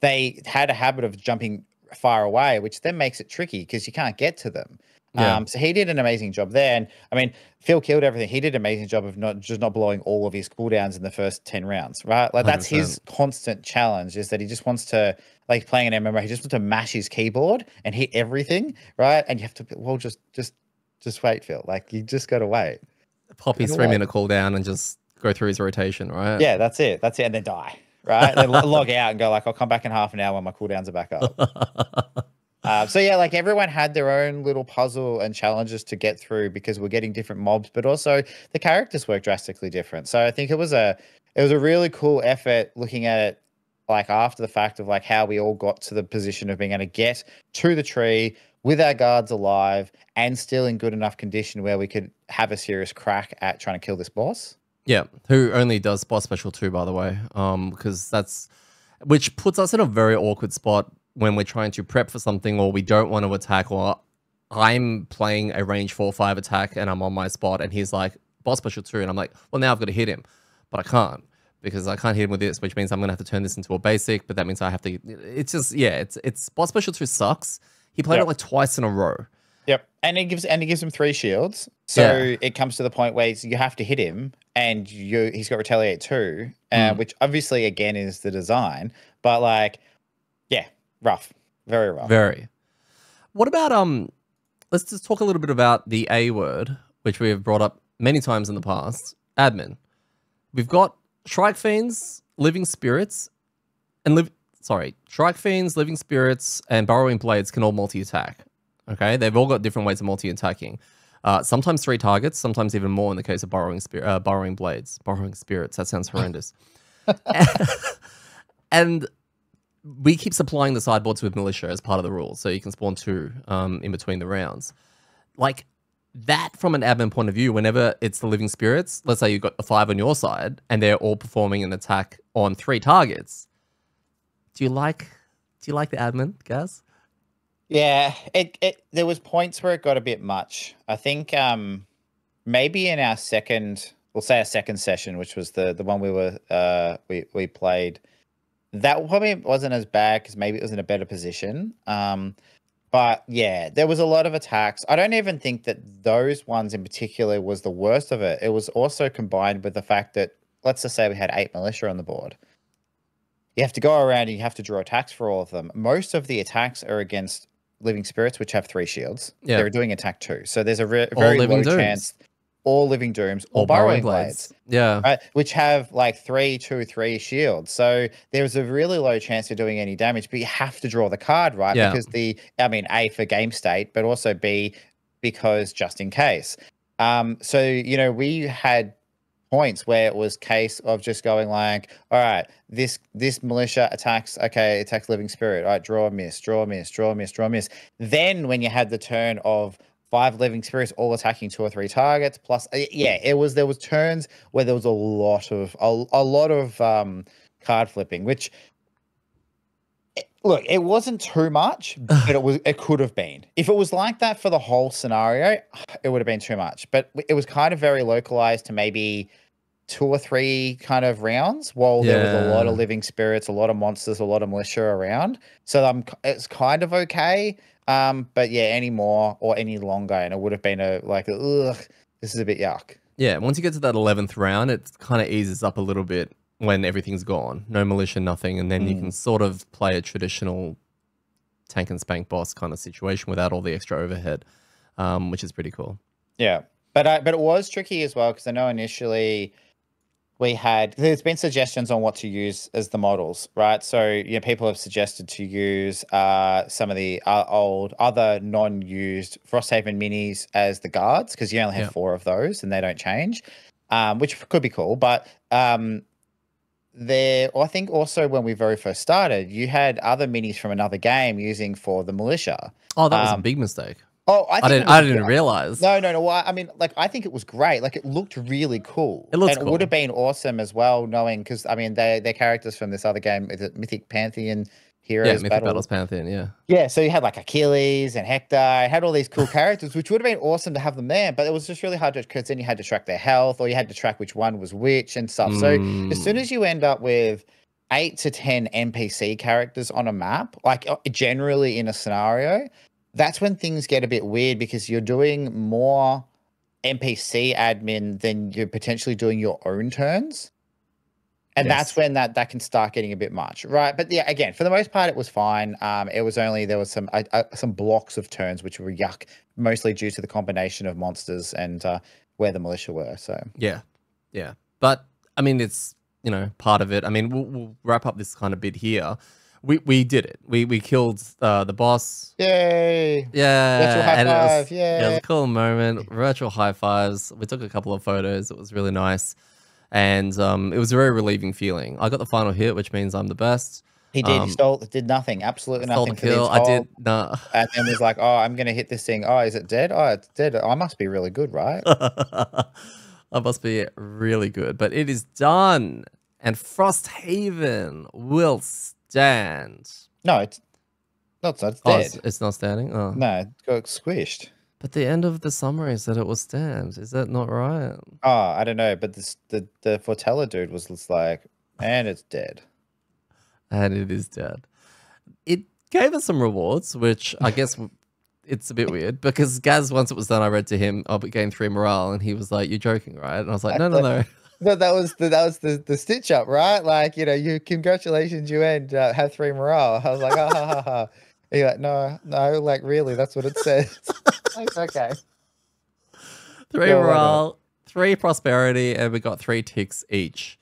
they had a habit of jumping far away, which then makes it tricky because you can't get to them. Yeah. So he did an amazing job there. And I mean, Phil killed everything. He did an amazing job of not blowing all of his cooldowns in the first 10 rounds, right? Like 100%. That's his constant challenge, is that he just wants to, like playing an MMO, he just wants to mash his keyboard and hit everything, right? And you have to, well, just wait, Phil. Like you just got to wait. Pop his 3-minute cooldown and just go through his rotation, right? Yeah, that's it. And then die, right? And then log out and go like, I'll come back in half an hour when my cooldowns are back up. So yeah, like everyone had their own little puzzle and challenges to get through because we're getting different mobs, but also the characters work drastically different. So I think it was a really cool effort looking at it like after the fact of like how we all got to the position of being able to get to the tree with our guards alive and still in good enough condition where we could have a serious crack at trying to kill this boss. Yeah, who only does boss special 2, by the way, because which puts us in a very awkward spot when we're trying to prep for something, or we don't want to attack, or I'm playing a range 4-5 attack and I'm on my spot and he's like, boss special 2, and I'm like, well, now I've got to hit him, but I can't because I can't hit him with this, which means I'm going to have to turn this into a basic, but that means I have to, it's just, yeah, it's boss special 2 sucks. He played it like twice in a row. Yep. And he gives him 3 shields. So it comes to the point where you have to hit him, and he's got retaliate 2, which obviously again is the design, but like, yeah, rough, very rough. Very. What about let's just talk a little bit about the A word, which we have brought up many times in the past. Admin. We've got Shrike Fiends, Living Spirits, and Shrike Fiends, Living Spirits, and Burrowing Blades can all multi-attack. Okay, they've all got different ways of multi-attacking. Sometimes 3 targets, sometimes even more in the case of Burrowing Blades. Burrowing Spirits, that sounds horrendous. And we keep supplying the sideboards with Militia as part of the rules, so you can spawn 2 in between the rounds. Like, that from an admin point of view, whenever it's the Living Spirits, let's say you've got the 5 on your side, and they're all performing an attack on 3 targets. Do you like the admin, Gaz? Yeah, there was points where it got a bit much. I think maybe in our second session, which was the one we played, that probably wasn't as bad because maybe it was in a better position. But yeah, there was a lot of attacks. I don't even think that those ones in particular was the worst of it. It was also combined with the fact that, let's just say we had 8 Militia on the board. You have to go around and you have to draw attacks for all of them. Most of the attacks are against Living Spirits, which have 3 shields. Yeah. They're doing attack 2. So there's a very low chance. All Living Dooms or Burrowing Blades. Yeah. Right, which have like 3, 2, 3 shields. So there's a really low chance of doing any damage, but you have to draw the card, right? Yeah. Because A, for game state, but also B, because just in case. So, you know, we had points where it was case of just going like, all right, this Militia attacks Living Spirit. All right, draw, miss, draw, miss, draw, miss, draw, miss. Then when you had the turn of 5 Living Spirits all attacking 2 or 3 targets, plus there was turns where there was a lot of card flipping, which look, it wasn't too much, but it could have been. If it was like that for the whole scenario, it would have been too much. But it was kind of very localized to maybe 2 or 3 kind of rounds, while there was a lot of Living Spirits, a lot of monsters, a lot of Militia around. So it's kind of okay. But yeah, any more or any longer, and it would have been ugh, this is a bit yuck. Yeah, once you get to that 11th round, it kind of eases up a little bit when everything's gone. No Militia, nothing, and then you can sort of play a traditional tank and spank boss kind of situation without all the extra overhead, which is pretty cool. Yeah, but it was tricky as well, because I know initially there's been suggestions on what to use as the models, right? So, people have suggested to use some of the old other non-used Frosthaven minis as the guards, because you only have 4 of those and they don't change, which could be cool. But I think also when we very first started, you had other minis from another game using for the Militia. Oh, that was a big mistake. Oh, I didn't realize. No. I mean, I think it was great. It looked really cool. It looks cool. It would have been awesome as well, knowing, because I mean, they're characters from this other game. Is it Mythic Pantheon Heroes? Yeah, Mythic Battles Pantheon. Yeah. Yeah. So you had Achilles and Hector. Had all these cool characters, which would have been awesome to have them there. But it was just really hard to, because then you had to track their health, or you had to track which one was which and stuff. So as soon as you end up with 8 to 10 NPC characters on a map, generally in a scenario, that's when things get a bit weird, because you're doing more NPC admin than you're potentially doing your own turns. And that's when that can start getting a bit much, right? But yeah, again, for the most part, it was fine. It was only, there was some blocks of turns which were yuck, mostly due to the combination of monsters and where the Militia were. So yeah. But I mean, it's part of it. I mean, we'll wrap up this kind of bit here. We did it. We killed the boss. Yay! Yeah. Virtual high five. Yeah, it was a cool moment. Virtual high fives. We took a couple of photos. It was really nice, and it was a very relieving feeling. I got the final hit, which means I'm the best. He did. He did nothing. Absolutely nothing. The kill. I did. No. And then was like, "Oh, I'm gonna hit this thing. Oh, is it dead? Oh, it's dead. I must be really good, right?" I must be really good, but it is done, and Frosthaven will stand. No, it's not. It's dead. It's not standing? Oh. No, it got squished. But the end of the summary said it will stand. Is that not right? Oh, I don't know. But the Fortella dude was just like, and it's dead. And it is dead. It gave us some rewards, which I guess it's a bit weird, because Gaz, once it was done, I read to him, "I'll be gain 3 morale," and he was like, "You're joking, right?" And I was like, no. But that was the stitch up, right? You congratulations, you have 3 morale. I was like, ha ha ha ha. You're like, no, like really, that's what it says. Like, okay. 3 morale, 3 prosperity, and we got 3 ticks each.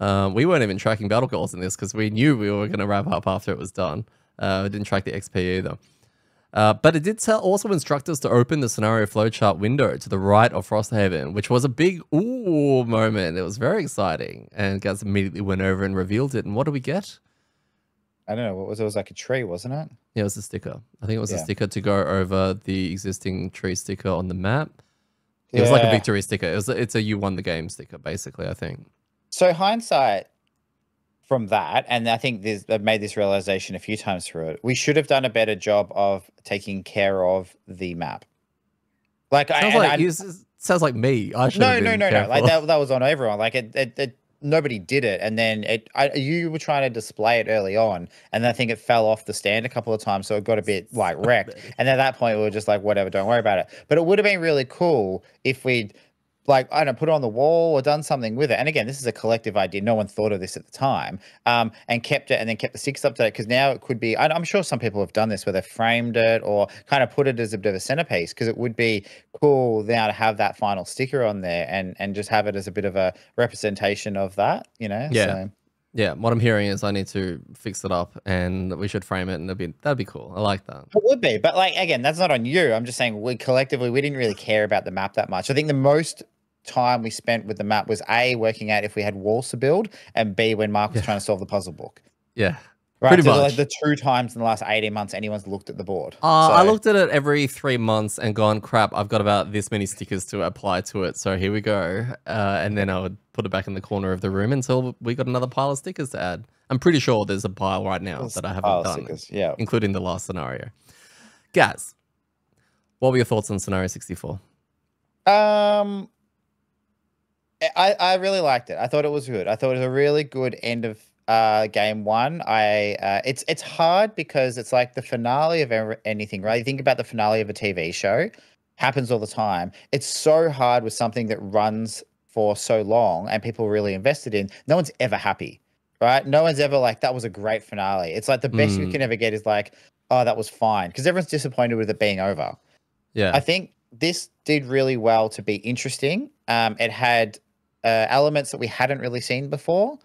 We weren't even tracking battle goals in this because we knew we were going to wrap up after it was done. We didn't track the XP either. But it did also instruct us to open the scenario flowchart window to the right of Frosthaven, which was a big ooh moment. It was very exciting. And Gaz immediately went over and revealed it. And what do we get? I don't know. What was it? It was like a tree, wasn't it? Yeah, it was a sticker. I think it was a sticker to go over the existing tree sticker on the map. It was like a victory sticker. It's a you won the game sticker, basically, I think. So hindsight from that, and I think I've made this realization a few times through it, we should have done a better job of taking care of the map. Like, sounds like me. I should no. Careful. Like that was on everyone. Like it nobody did it, and then you were trying to display it early on, and I think it fell off the stand a couple of times, so it got a bit like wrecked. And at that point, we were just like, whatever, don't worry about it. But it would have been really cool if we'd like, I don't know, put it on the wall or done something with it. And again, this is a collective idea. No one thought of this at the time, and kept it, and then kept the sticks up to it, because now it could be, I'm sure some people have done this where they've framed it or kind of put it as a bit of a centerpiece, because it would be cool now to have that final sticker on there and just have it as a bit of a representation of that, you know? Yeah. So. Yeah, what I'm hearing is I need to fix it up and we should frame it, and that'd be cool. I like that. It would be, but like, again, that's not on you. I'm just saying we didn't really care about the map that much. I think the most time we spent with the map was A, working out if we had walls to build, and B, when Mark was trying to solve the puzzle book. Yeah. Right, pretty so much. like the 2 times in the last 18 months anyone's looked at the board. I looked at it every 3 months and gone, crap, I've got about this many stickers to apply to it, so here we go. And then I would put it back in the corner of the room until we got another pile of stickers to add. I'm pretty sure there's a pile right now that I haven't done, yeah, including the last scenario. Gaz, what were your thoughts on scenario 64? I really liked it. I thought it was good. I thought it was a really good end of game 1. It's hard because it's like the finale of anything, right? You think about the finale of a TV show, happens all the time. It's so hard with something that runs for so long and people really invested in. No one's ever happy, right? No one's ever like, that was a great finale. It's like the best you can ever get is like, oh, that was fine, because everyone's disappointed with it being over. Yeah, I think this did really well to be interesting. It had elements that we hadn't really seen before.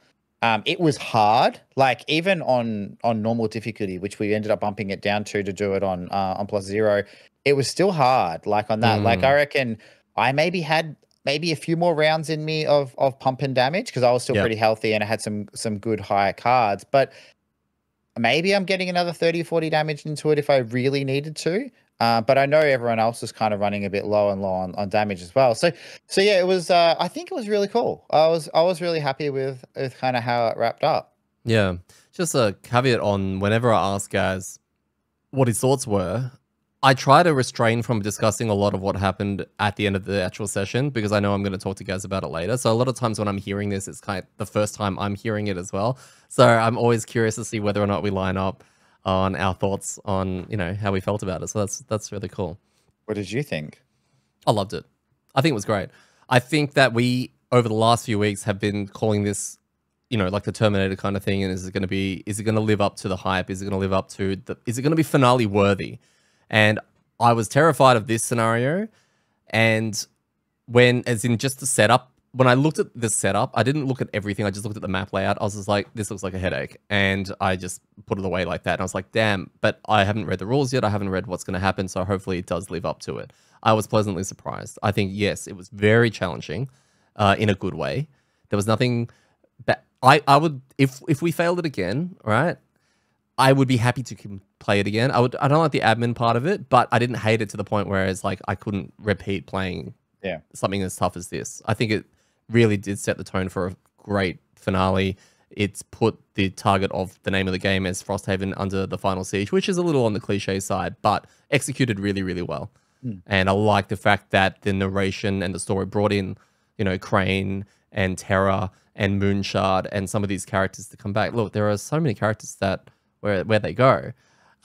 It was hard, like even on normal difficulty, which we ended up bumping it down to do it on +0. It was still hard, like on that. Like I reckon I maybe had a few more rounds in me of pump and damage, because I was still pretty healthy and I had some good higher cards. But maybe I'm getting another 30 or 40 damage into it if I really needed to. But I know everyone else is kind of running a bit low on damage as well. So yeah, it was. I think it was really cool. I was really happy with kind of how it wrapped up. Yeah, just a caveat on whenever I ask Gaz what his thoughts were, I try to restrain from discussing a lot of what happened at the end of the actual session, because I know I'm going to talk to Gaz about it later. So a lot of times when I'm hearing this, it's kind of the first time I'm hearing it as well. So I'm always curious to see whether or not we line up on our thoughts on, you know, how we felt about it. So that's really cool. What did you think? I loved it. I think it was great. I think that we, over the last few weeks, have been calling this, you know, like the Terminator kind of thing. And is it going to live up to the hype? Is it going to live up to is it going to be finale worthy? And I was terrified of this scenario. And as in just the setup, when I looked at the setup, I didn't look at everything. I just looked at the map layout. I was just like, this looks like a headache. And I just put it away like that. And I was like, damn, but I haven't read the rules yet. I haven't read what's going to happen. So hopefully it does live up to it. I was pleasantly surprised. I think, yes, it was very challenging in a good way. There was nothing bad. I would, if we failed it again, right, I would be happy to play it again. I don't like the admin part of it, but I didn't hate it to the point where it's like I couldn't repeat playing something as tough as this. I think it really did set the tone for a great finale. It's put the target of the name of the game as Frosthaven under the final siege, which is a little on the cliche side, but executed really, really well. And I like the fact that the narration and the story brought in, you know, Crane and Terra and Moonshard and some of these characters to come back. Look, there are so many characters that where they go.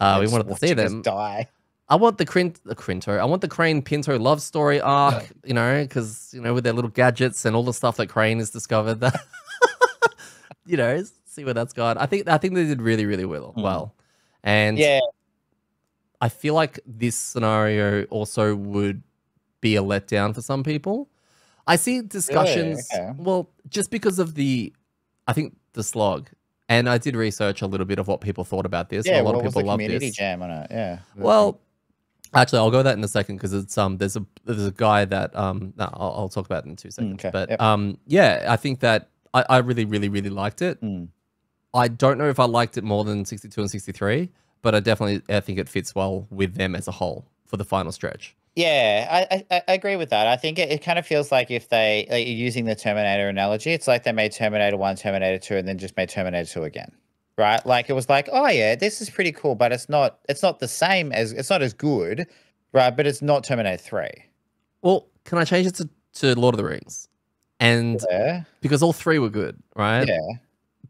We wanted to see them die. I want the Crinto. I want the Crane Pinto love story arc, you know, because, you know, with their little gadgets and all the stuff that Crane has discovered, that you know, see where that's gone. I think they did really, really well. And yeah, I feel like this scenario also would be a letdown for some people. I see discussions, Really? Okay. well, just because of I think the slog. And I did research a little bit of what people thought about this. Yeah, And a lot what of was the people love community this. jam on it? Yeah. Well, actually, I'll go that in a second because it's there's a guy that no, I'll talk about it in 2 seconds. Okay. But Yep. yeah, I think that I really really really liked it. I don't know if I liked it more than 62 and 63, but I think it fits well with them as a whole for the final stretch. Yeah, I agree with that. I think it kind of feels like if they like, using the Terminator analogy, it's like they made Terminator 1, Terminator 2, and then just made Terminator 2 again. Right? Like it was like, oh yeah, this is pretty cool, but it's not the same as it's not as good, right? But it's not Terminator 3. Well, can I change it to Lord of the Rings? And Yeah. because all 3 were good, right? Yeah.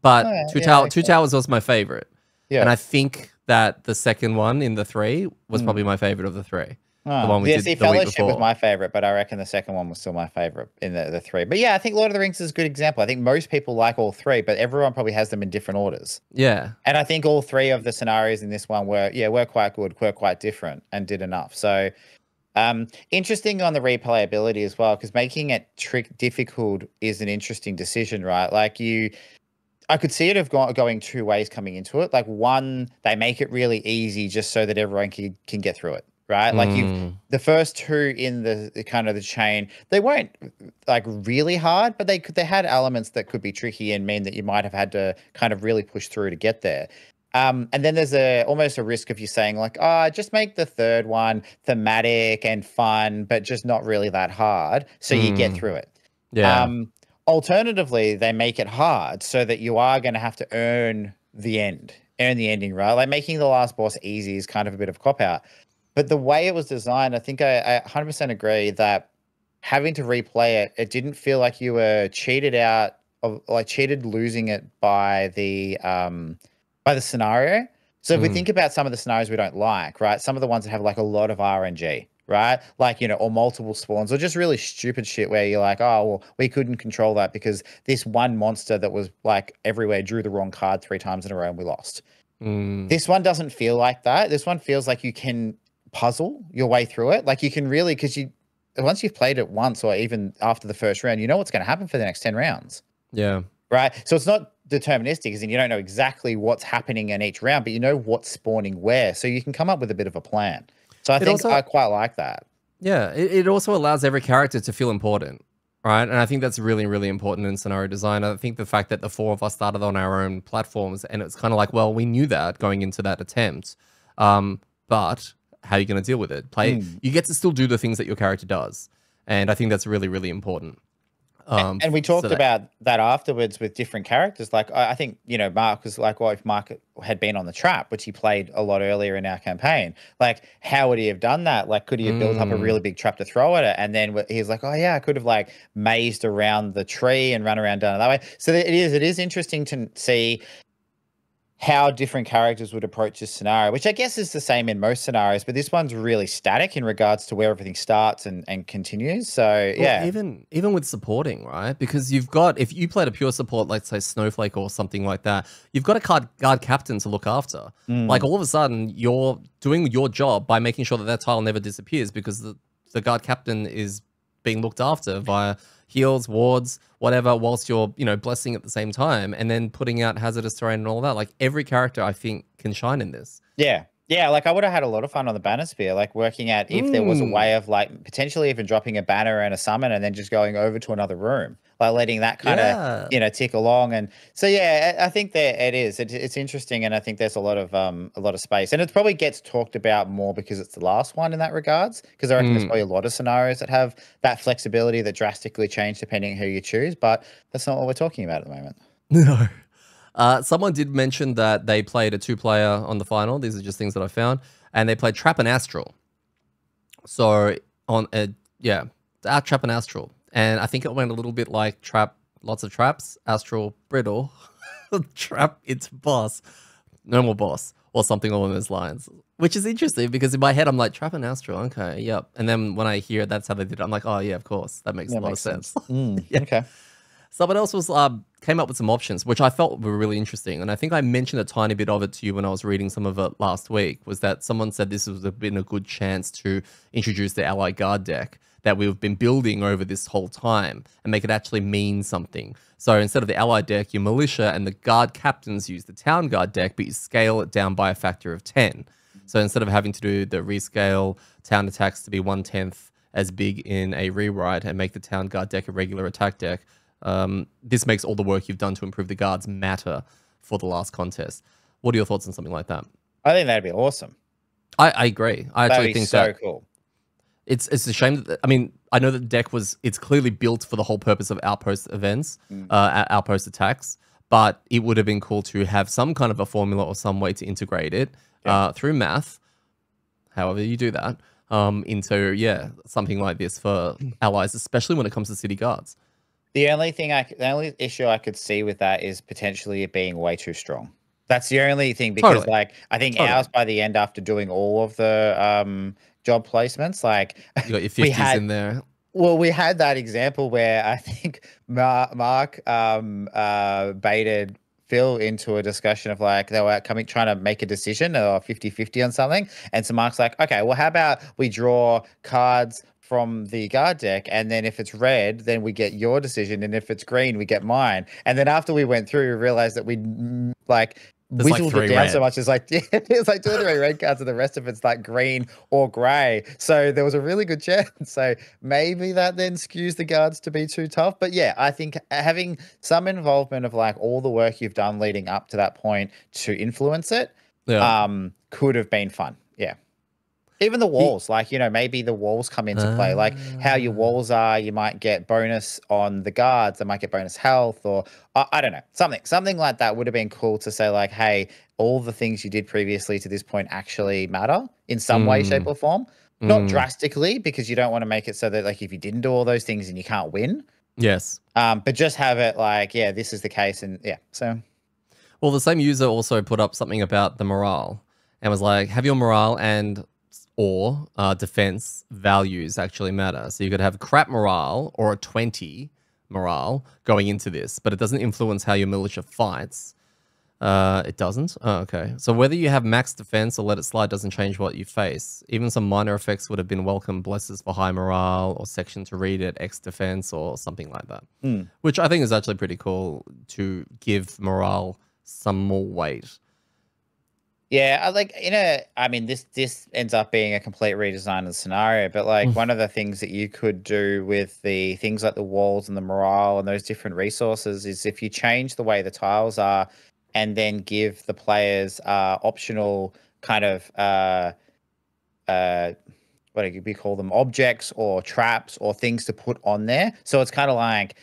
But Oh, Two yeah, Two Towers was my favorite. Yeah. And I think that the second one in the 3 was probably my favorite of the 3. The one we did the week Fellowship was before. my favorite, but I reckon the second one was still my favorite in the 3. But yeah, I think Lord of the Rings is a good example. I think most people like all 3, but everyone probably has them in different orders. Yeah. And I think all 3 of the scenarios in this one were quite good, were quite different and did enough. So interesting on the replayability as well, because making it difficult is an interesting decision, right? Like I could see it of going 2 ways coming into it. Like one, they make it really easy just so that everyone can get through it, right? Like the first 2 in the kind of the chain, they weren't like really hard, but they had elements that could be tricky and mean that you might have had to kind of really push through to get there. And then there's almost a risk of you saying like, just make the third one thematic and fun, but just not really that hard, so you get through it. Yeah. Alternatively, they make it hard so that you are going to have to earn the ending, right? Like making the last boss easy is kind of a bit of a cop out. But the way it was designed, I think I 100% agree that having to replay it, it didn't feel like you were cheated out of cheated losing it by the scenario. So if we think about some of the scenarios we don't like, right? Some of the ones that have like a lot of RNG, right? Like, or multiple spawns or just really stupid shit where you're like, oh, well, we couldn't control that because this one monster that was like everywhere drew the wrong card 3 times in a row and we lost. This one doesn't feel like that. This one feels like you can puzzle your way through it. Like you can really, because once you've played it once or even after the first round, you know what's going to happen for the next 10 rounds. Yeah. Right. So it's not deterministic, as in you don't know exactly what's happening in each round, but you know what's spawning where. So you can come up with a bit of a plan. So I quite like that. Yeah. It also allows every character to feel important. Right. And I think that's really, really important in scenario design. I think the fact that the 4 of us started on our own platforms and it's kind of like, well, we knew that going into that attempt. But how are you going to deal with it? You get to still do the things that your character does. And I think that's really, really important. And we talked about that afterwards with different characters. Like, I think, Mark was like, well, if Mark had been on the trap, which he played a lot earlier in our campaign, like, how would he have done that? Like, could he have built up a really big trap to throw at it? And then he was like, oh, yeah, I could have, like, mazed around the tree and run around down that way. So it is interesting to see how different characters would approach this scenario, which I guess is the same in most scenarios, but this one's really static in regards to where everything starts and continues. So yeah, even with supporting, right? Because you've got, if you played a pure support, like say Snowflake or something like that, you've got a guard captain to look after. Like all of a sudden, you're doing your job by making sure that tile never disappears because the guard captain is being looked after via heals, wards, whatever, whilst you're, blessing at the same time and then putting out hazardous terrain and all that. Like every character I think can shine in this. Yeah. Yeah, like I would have had a lot of fun on the banner sphere, like working out if there was a way of like potentially even dropping a banner and a summon and then just going over to another room, like letting that kind of, tick along. And so, yeah, I think that it's interesting. And I think there's a lot of space, and it probably gets talked about more because it's the last one in that regards. Because I reckon there's probably a lot of scenarios that have that flexibility that drastically change depending who you choose. But that's not what we're talking about at the moment. No. Someone did mention that they played a 2-player on the final. These are just things that I found. And they played Trap and Astral. So, Trap and Astral. And I think it went a little bit like Trap, lots of traps, Astral, Brittle, Trap, it's boss, no more boss, or something along those lines. Which is interesting because in my head, I'm like, Trap and Astral, okay, yep. And then when I hear that's how they did it, I'm like, oh, yeah, of course. That makes a lot of sense. Okay. Someone else was came up with some options, which I felt were really interesting, and I think I mentioned a tiny bit of it to you when I was reading some of it last week. Was that someone said this would have been a good chance to introduce the Ally Guard deck that we've been building over this whole time and make it actually mean something. So instead of the Ally deck, your militia and the guard captains use the Town Guard deck, but you scale it down by a factor of 10. So instead of having to do the rescale town attacks to be 1/10 as big in a rewrite and make the Town Guard deck a regular attack deck, this makes all the work you've done to improve the guards matter for the last contest. What are your thoughts on something like that? I think that'd be awesome. I agree. I actually think so that cool. It's a shame that, I mean, I know that the deck it's clearly built for the whole purpose of outpost events, outpost attacks, but it would have been cool to have some kind of a formula or some way to integrate it through math, however you do that, into, something like this for allies, especially when it comes to city guards. The only issue I could see with that is potentially it being way too strong. That's the only thing, because like I think ours by the end, after doing all of the job placements, like you got your 50s in there. Well, we had that example where I think Mark baited Phil into a discussion of like they were trying to make a decision or 50-50 on something, and so Mark's like, okay, well, how about we draw cards from the guard deck, and then if it's red, then we get your decision, and if it's green, we get mine. And then after we went through, we realized that we whittled it down so much. It's like it's like 2 or 3 red cards, and the rest of it's like green or grey. So there was a really good chance. So maybe that then skews the guards to be too tough. But yeah, I think having some involvement of like all the work you've done leading up to that point to influence it, could have been fun. Yeah. Even the walls, like, you know, maybe the walls come into play, like how your walls are. You might get bonus on the guards. They might get bonus health, or I don't know, something like that would have been cool to say like, hey, all the things you did previously to this point actually matter in some way, shape or form. Not drastically, because you don't want to make it so that like if you didn't do all those things and you can't win. Yes. But just have it like, yeah, this is the case. And yeah, so. Well, the same user also put up something about the morale and was like, have your morale and or defense values actually matter. So you could have crap morale or a 20 morale going into this, but it doesn't influence how your militia fights. It doesn't? Oh, okay. So whether you have max defense or let it slide doesn't change what you face. Even some minor effects would have been welcome, blesses for high morale or section to read at X defense or something like that. Which I think is actually pretty cool to give morale some more weight. Yeah, I mean, this ends up being a complete redesign of the scenario, but like one of the things that you could do with the things like the walls and the morale and those different resources is if you change the way the tiles are and then give the players optional kind of, what do we call them, objects or traps or things to put on there. So it's kind of like,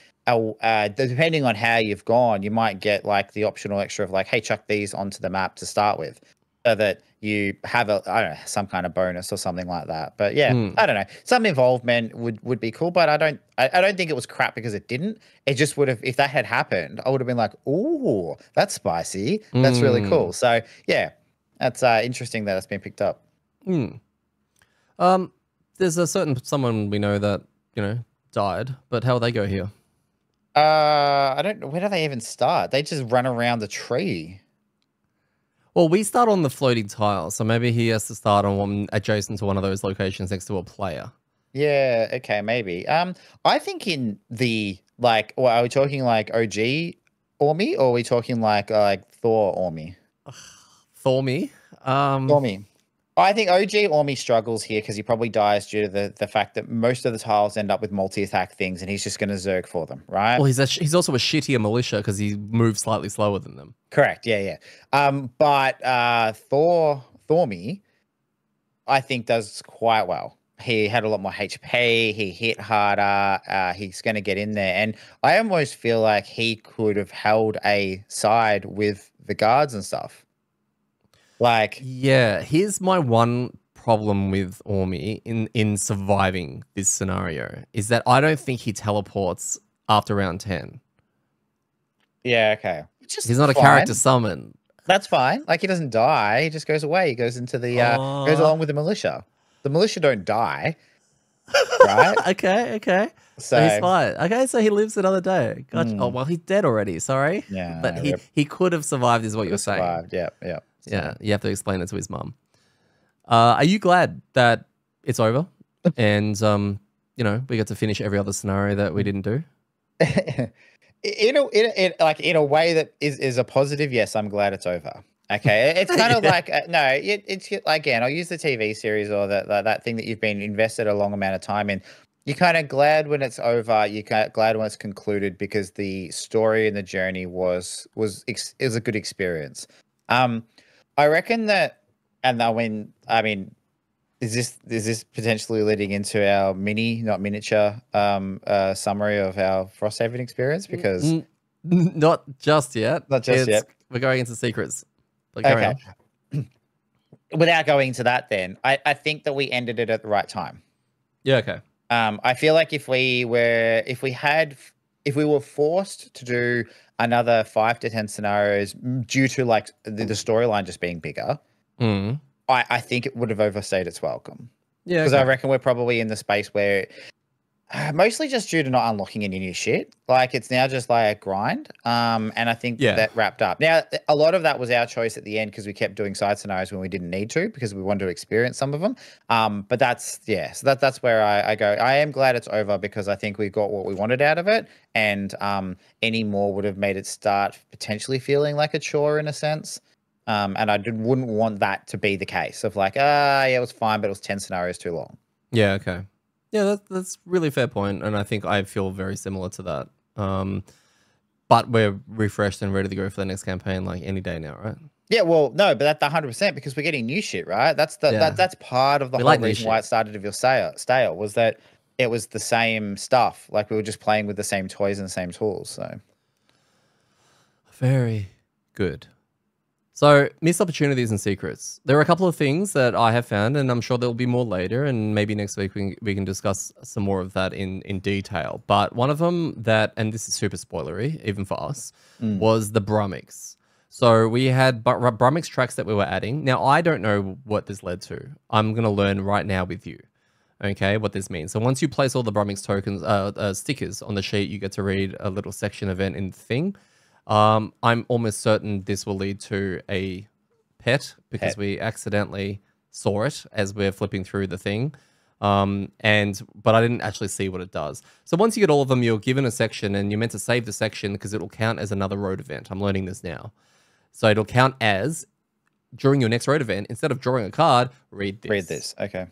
depending on how you've gone, you might get like the optional extra of like, hey, chuck these onto the map to start with, so that you have I don't know, some kind of bonus or something like that. But yeah, I don't know, some involvement would be cool, but I don't think it was crap because it didn't. It just would have, if that had happened, I would have been like, ooh, that's spicy. That's really cool. So yeah, that's interesting that it's been picked up. There's a certain someone we know that, you know, died, but how will they go here? I don't know. Where do they even start? They just run around the tree. Well, we start on the floating tile, so maybe he has to start on one adjacent to one of those locations next to a player. Yeah, okay, maybe. I think in the, like, well, are we talking like OG Ormy, or are we talking like Thor Ormy? Thormy? Ormy. I think OG Ormy struggles here because he probably dies due to the fact that most of the tiles end up with multi-attack things, and he's just going to Zerg for them, right? Well, he's also a shittier militia because he moves slightly slower than them. Correct, yeah. But Thormy, I think, does quite well. He had a lot more HP, he hit harder, he's going to get in there. And I almost feel like he could have held a side with the guards and stuff. Like, yeah, here's my one problem with Ormy in surviving this scenario is that I don't think he teleports after round 10. Yeah, okay. He's not a character summon. That's fine. Like, he doesn't die. He just goes away. He goes into the goes along with the militia. The militia don't die. right? Okay. So he's So fine. Okay, so he lives another day. Gotcha. Oh, well, he's dead already. Sorry. yeah, But no, he could have survived, is what could you're have saying. survived. Yeah. Yeah, So. you have to explain it to his mum. Are you glad that it's over? And, we get to finish every other scenario that we didn't do? In a way that is a positive, yes, I'm glad it's over. Okay, it's kind of Yeah. like no, it's again. I'll use the TV series or that thing that you've been invested a long amount of time in. You're kind of glad when it's over. You're glad when it's concluded because the story and the journey it was a good experience. I reckon that, and I mean, is this potentially leading into our mini, not miniature, summary of our Frosthaven experience? Because Not just yet. not just yet. We're going into secrets. But carry Okay. on. Without going into that, then I think that we ended it at the right time. Yeah, okay. I feel like if we were forced to do another 5 to 10 scenarios due to like the storyline just being bigger, I think it would have overstayed its welcome. Yeah, because I reckon we're probably in the space where mostly just due to not unlocking any new shit. Like it's now just like a grind. And I think that wrapped up. Now, a lot of that was our choice at the end because we kept doing side scenarios when we didn't need to because we wanted to experience some of them. But that's where I go. I am glad it's over because I think we got what we wanted out of it. And any more would have made it start potentially feeling like a chore in a sense. And I wouldn't want that to be the case of like, yeah, it was fine, but it was 10 scenarios too long. Yeah, okay. Yeah, that's really fair point, and I think I feel very similar to that. But we're refreshed and ready to go for the next campaign like any day now, right? Yeah, well, no, but that's 100% because we're getting new shit, right? That's that's part of the whole reason why it started to feel stale was that it was the same stuff. Like we were just playing with the same toys and the same tools. So very good. So, missed opportunities and secrets. There are a couple of things that I have found, and I'm sure there'll be more later, and maybe next week we can discuss some more of that in detail. But one of them that, and this is super spoilery, even for us, was the Brummix. So we had Brummix tracks that we were adding. Now, I don't know what this led to. I'm going to learn right now with you, okay, what this means. So once you place all the Brummix tokens, stickers on the sheet, you get to read a little section event in the thing. I'm almost certain this will lead to a pet because we accidentally saw it as we're flipping through the thing. But I didn't actually see what it does. So once you get all of them, you're given a section and you're meant to save the section because it'll count as another road event. I'm learning this now. So it'll count as during your next road event, instead of drawing a card, read this. Read this. Okay.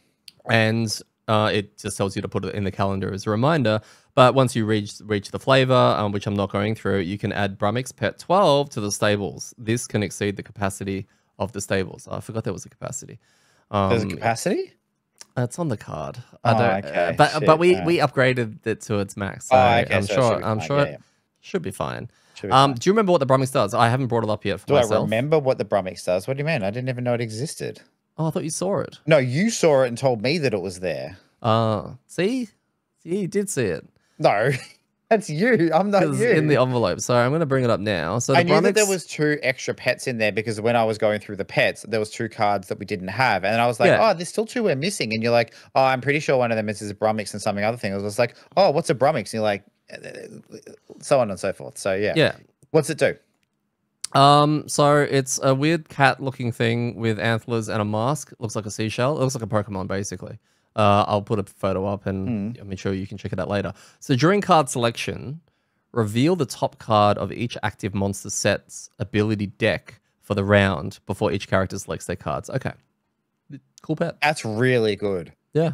And it just tells you to put it in the calendar as a reminder. But once you reach the flavor, which I'm not going through, you can add Brummix Pet 12 to the stables. This can exceed the capacity of the stables. I forgot there was a capacity. There's a capacity? It's on the card. Okay. But we upgraded it to its max. So okay. I'm sure it should be fine. Do you remember what the Brummix does? I haven't brought it up yet for myself. Do I remember what the Brummix does? What do you mean? I didn't even know it existed. Oh, I thought you saw it. No, you saw it and told me that it was there. See, you did see it. No, that's you. I'm not you. In the envelope. So I'm going to bring it up now. So I knew that there was 2 extra pets in there because when I was going through the pets, there was 2 cards that we didn't have, and I was like, oh, there's still 2 we're missing, and you're like, oh, I'm pretty sure one of them is a Brummix and something other thing. I was like, oh, what's a Brummix? And you're like, so on and so forth. So yeah. What's it do? So it's a weird cat-looking thing with antlers and a mask. It looks like a seashell. It looks like a Pokemon, basically. I'll put a photo up and I'm sure you can check it out later. So during card selection, reveal the top card of each active monster set's ability deck for the round before each character selects their cards. Okay. Cool pet. That's really good. Yeah.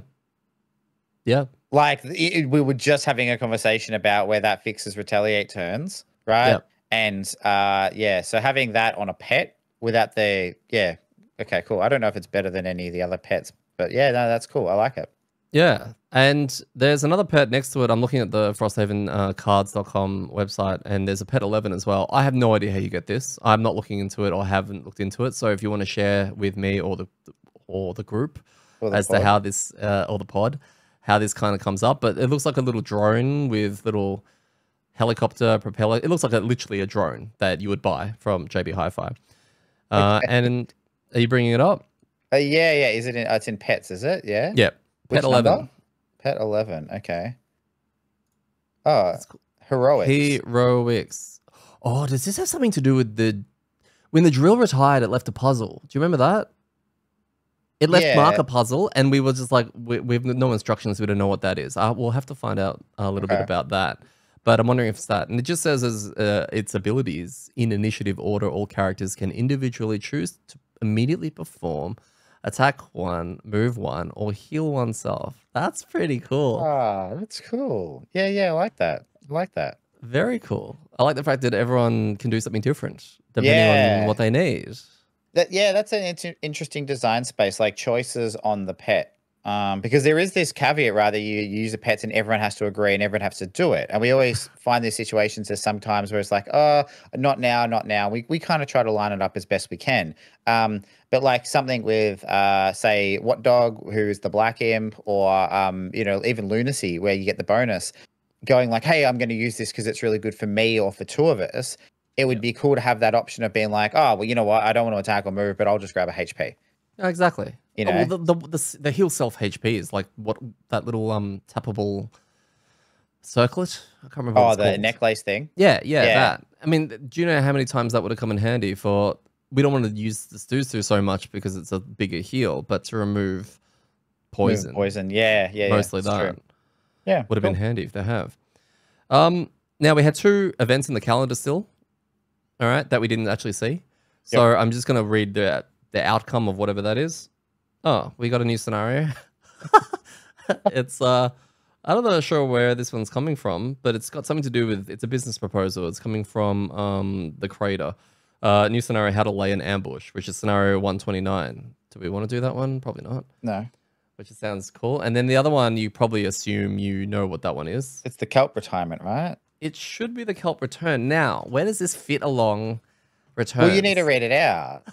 Yeah. Like we were just having a conversation about where that fixes retaliate turns, right? Yep. And so having that on a pet without the okay, cool. I don't know if it's better than any of the other pets, but yeah, no, that's cool. I like it. Yeah, and there's another pet next to it. I'm looking at the Frosthaven cards.com website, and there's a pet 11 as well. I have no idea how you get this. I'm not looking into it or haven't looked into it. So if you want to share with me or the group to how this or the pod, how this kind of comes up, but it looks like a little drone with little helicopter propeller. It looks like literally a drone that you would buy from JB Hi-Fi. And are you bringing it up? Yeah. Is it? It's in pets, is it? Yeah. Yeah. Pet 11. Number? Pet 11. Okay. Oh, Cool. heroics. Heroics. Oh, does this have something to do with when the drill retired? It left a puzzle. Do you remember that? It left Mark a puzzle, and we were just like, we've no instructions. We don't know what that is. We'll have to find out a little bit about that. But I'm wondering if it's that. And it just says as its abilities in initiative order, all characters can individually choose to immediately perform, attack one, move one, or heal oneself. That's pretty cool. Ah, that's cool. Yeah, I like that. I like that. Very cool. I like the fact that everyone can do something different depending on what they need. That's an interesting design space, like choices on the pet. Because there is this caveat, rather, you use the pets and everyone has to agree and everyone has to do it. And we always find these situations there's sometimes where it's like, oh, not now, not now. We kind of try to line it up as best we can. But like something with, say, What Dog, who's the black imp, or, even Lunacy, where you get the bonus, going like, hey, I'm going to use this because it's really good for me or for two of us. It would be cool to have that option of being like, oh, well, you know what? I don't want to attack or move, but I'll just grab a HP. Exactly. You know, the heal self HP is like what that little tappable circlet. I can't remember. Oh, what it's the called. necklace thing. Yeah, that. I mean, do you know how many times that would have come in handy for? We don't want to use the Stuzu so much because it's a bigger heal, but to remove poison. Yeah. Mostly that. True. Yeah, would have been handy if they have. Now we had 2 events in the calendar still. All right, that we didn't actually see. So I'm just gonna read the outcome of whatever that is. Oh, we got a new scenario. It's I'm not sure where this one's coming from, but it's got something to do with, it's a business proposal. It's coming from the creator. New scenario, how to lay an ambush, which is scenario 129. Do we want to do that one? Probably not. No. Which sounds cool. And then the other one, you probably assume you know what that one is. It's the kelp retirement, right? It should be the kelp return. Now, where does this fit along returns? Well, you need to read it out.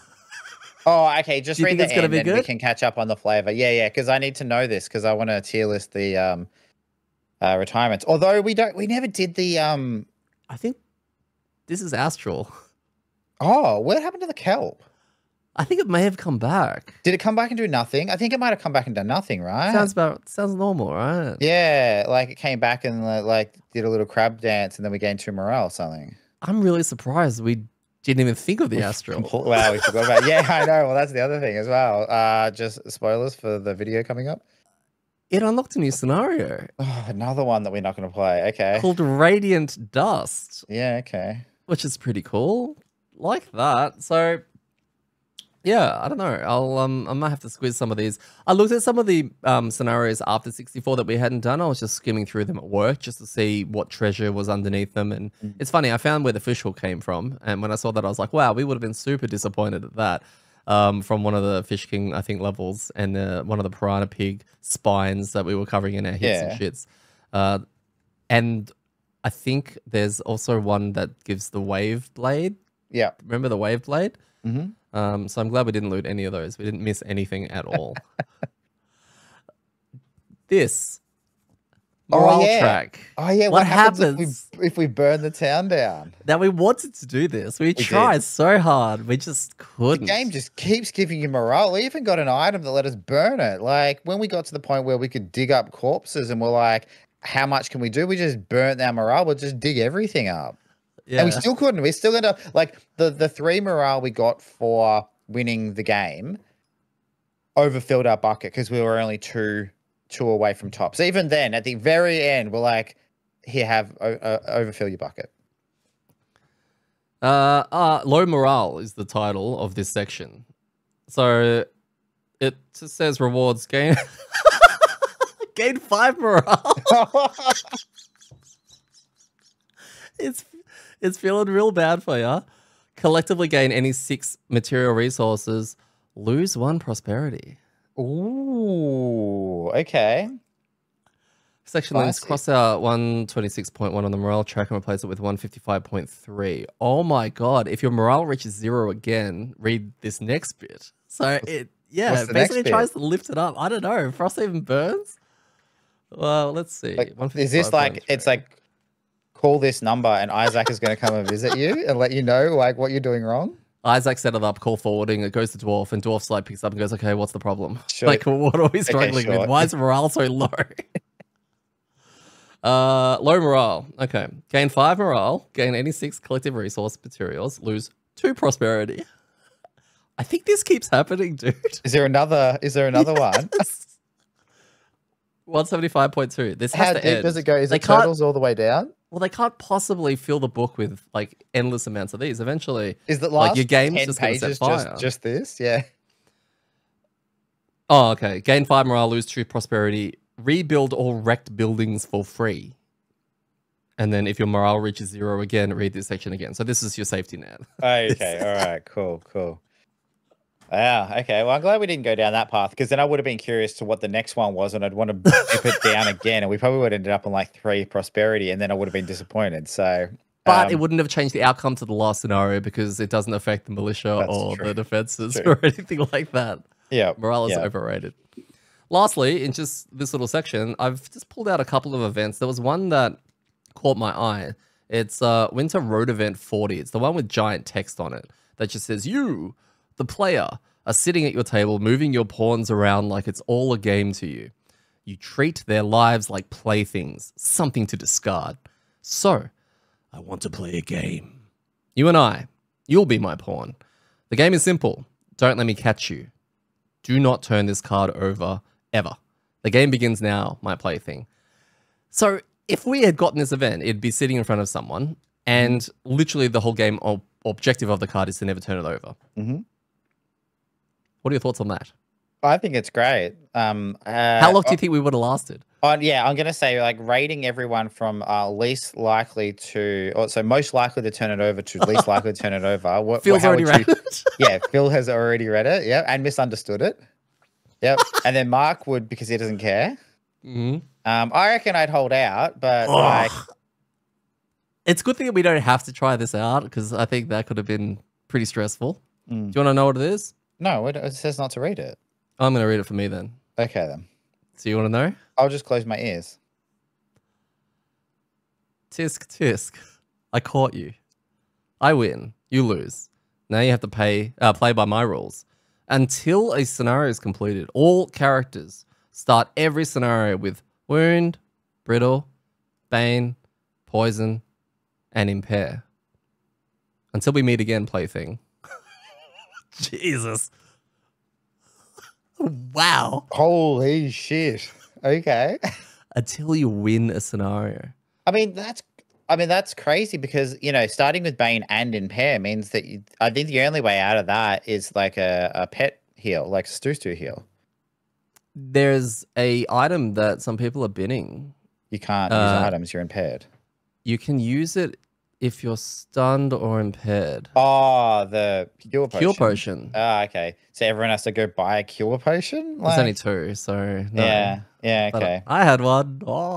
Oh, okay. Just read the end and we can catch up on the flavor. Yeah, because I need to know this because I want to tier list the retirements. Although we never did the I think this is Astral. Oh, what happened to the kelp? I think it may have come back. Did it come back and do nothing? I think it might have come back and done nothing, right? Sounds normal, right? Yeah, like it came back and like did a little crab dance and then we gained 2 morale or something. I'm really surprised we didn't even think of the Astral. Wow, we forgot about it. Yeah, I know. Well, that's the other thing as well. Just spoilers for the video coming up. It unlocked a new scenario. Oh, another one that we're not going to play. Okay. Called Radiant Dust. Yeah, okay. Which is pretty cool. Like that. So yeah, I don't know. I might have to squeeze some of these. I looked at some of the scenarios after 64 that we hadn't done. I was just skimming through them at work just to see what treasure was underneath them. And it's funny, I found where the fish hook came from. And when I saw that, I was like, wow, we would have been super disappointed at that. From one of the Fish King, I think, levels, and one of the Piranha Pig spines that we were covering in our hits and shits. And I think there's also one that gives the Wave Blade. Yeah. Remember the Wave Blade? Mm-hmm. So I'm glad we didn't loot any of those. We didn't miss anything at all. This morale track. Oh yeah, what happens if we burn the town down? Now we wanted to do this. We tried so hard. We just couldn't. The game just keeps giving you morale. We even got an item that let us burn it. Like when we got to the point where we could dig up corpses and we're like, how much can we do? We just burnt our morale. We'll just dig everything up. Yeah. And we still couldn't. We still ended up like the 3 morale we got for winning the game overfilled our bucket because we were only two away from top. So even then, at the very end, we're like, here, have overfill your bucket. Low morale is the title of this section. So it just says rewards gain gain 5 morale. It's feeling real bad for you. Collectively gain any 6 material resources. Lose 1 prosperity. Ooh, okay. Section links, cross out 126.1 on the morale track and replace it with 155.3. Oh my god. If your morale reaches 0 again, read this next bit. So it basically tries to lift it up. I don't know. Frosthaven burns? Well, let's see. Like, is this like, it's like, call this number and Isaac is going to come and visit you and let you know like what you're doing wrong? Isaac set it up, call forwarding, it goes to Dwarf, and Dwarf's like picks up and goes, okay, what's the problem? Like, what are we struggling with? Why is morale so low? Low morale. Okay. Gain 5 morale, gain 86 collective resource materials, lose 2 prosperity. I think this keeps happening, dude. Is there another one? 175.2. This has How to deep end. does it go? Is it turtles all the way down? Well, they can't possibly fill the book with like endless amounts of these. Eventually, is the last like your game's 10 just going to set pages fire. just this? Yeah. Oh, okay. Gain 5 morale, lose 2 prosperity, rebuild all wrecked buildings for free. And then if your morale reaches 0 again, read this section again. So this is your safety net. Okay. All right. Cool. Yeah. Okay. Well, I'm glad we didn't go down that path because then I would have been curious to what the next one was, and I'd want to dip it down again, and we probably would have ended up on like 3 prosperity, and then I would have been disappointed. So, but it wouldn't have changed the outcome to the last scenario because it doesn't affect the militia or the defenses or anything like that. Yeah. Morale is overrated. Lastly, in just this little section, I've just pulled out a couple of events. There was one that caught my eye. It's Winter Road Event 40. It's the one with giant text on it that just says, you, the player, are sitting at your table, moving your pawns around like it's all a game to you. You treat their lives like playthings, something to discard. So, I want to play a game. You and you'll be my pawn. The game is simple. Don't let me catch you. Do not turn this card over, ever. The game begins now, my plaything. So, if we had gotten this event, it'd be sitting in front of someone, and literally the whole game objective of the card is to never turn it over. What are your thoughts on that? I think it's great. How long do you think we would have lasted? Yeah, I'm going to say like rating everyone from least likely to, so most likely to turn it over to least likely to turn it over. Phil's already read it. Yeah, Phil has already read it. Yeah, and misunderstood it. Yep. And then Mark would because he doesn't care. I reckon I'd hold out, but like, it's a good thing that we don't have to try this out because I think that could have been pretty stressful. Do you want to know what it is? No, it says not to read it. I'm going to read it for me then. Okay then. So you want to know? I'll just close my ears. Tisk, tisk. I caught you. I win. You lose. Now you have to play by my rules. Until a scenario is completed, all characters start every scenario with wound, brittle, bane, poison, and impair. Until we meet again, plaything. Jesus. Wow. Holy shit. Okay. Until you win a scenario. I mean, that's crazy because, you know, starting with Bane and Impair means that I think the only way out of that is like a pet heal, like Stu heal. There's a item that some people are binning. You can't use items, you're impaired. You can use it if you're stunned or impaired. Oh, the cure potion. Cure potion. Ah, okay. So everyone has to go buy a cure potion? There's only 2, so no. Yeah, okay. I had one. Oh.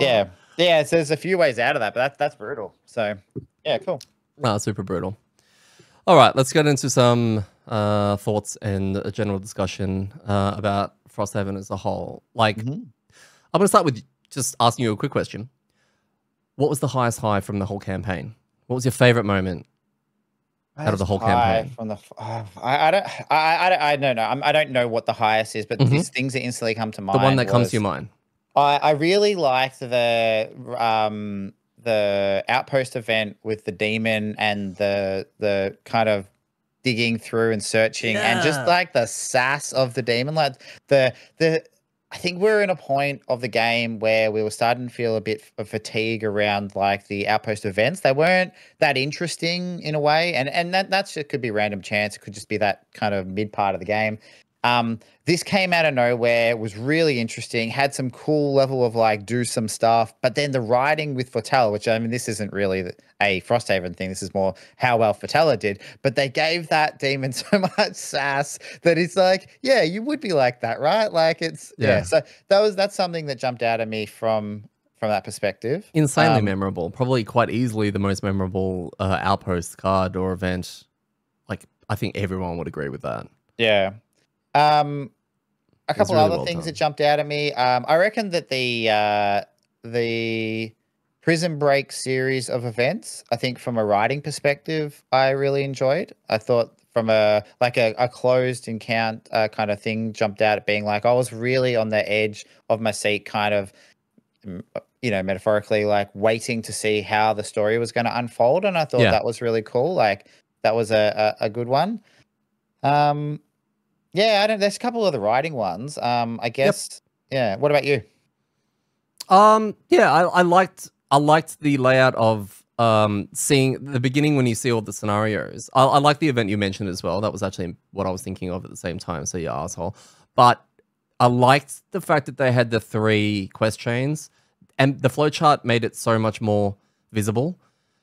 Yeah, so there's a few ways out of that, but that's brutal. So, yeah, cool. No, super brutal. All right, let's get into some thoughts and a general discussion about Frosthaven as a whole. Like, I'm going to start with just asking you a quick question. What was the highest high from the whole campaign? What was your favorite moment out of the whole campaign? From the, I don't know. I don't know what the highest is, but these things that instantly come to mind. The one that comes to your mind. I really liked the outpost event with the demon and the kind of digging through and searching and just like the sass of the demon. Like I think we're in a point of the game where we were starting to feel a bit of fatigue around like the outpost events. They weren't that interesting in a way, and that just could be random chance. It could just be that kind of mid part of the game. This came out of nowhere, was really interesting, had some cool level of like do some stuff, but then the writing with Fortella, which I mean, this isn't really a Frosthaven thing. This is more how well Fortella did, but they gave that demon so much sass that it's like, yeah, you would be like that, right? Like it's, So that's something that jumped out at me from that perspective. Insanely memorable, probably quite easily the most memorable outpost card or event. Like, I think everyone would agree with that. Yeah. A couple really other well things done. that jumped out at me. I reckon that the Prison Break series of events, I think from a writing perspective, I really enjoyed. I thought from a closed encounter kind of thing jumped out at being like I was really on the edge of my seat, kind of you know, metaphorically, like waiting to see how the story was going to unfold, and I thought Yeah. that was really cool. Like that was a good one. Yeah, I don't. There's a couple of the writing ones. I guess. Yeah. What about you? Yeah, I liked the layout of seeing the beginning when you see all the scenarios. I like the event you mentioned as well. That was actually what I was thinking of at the same time. So yeah, asshole. But I liked the fact that they had the 3 quest chains, and the flowchart made it so much more visible.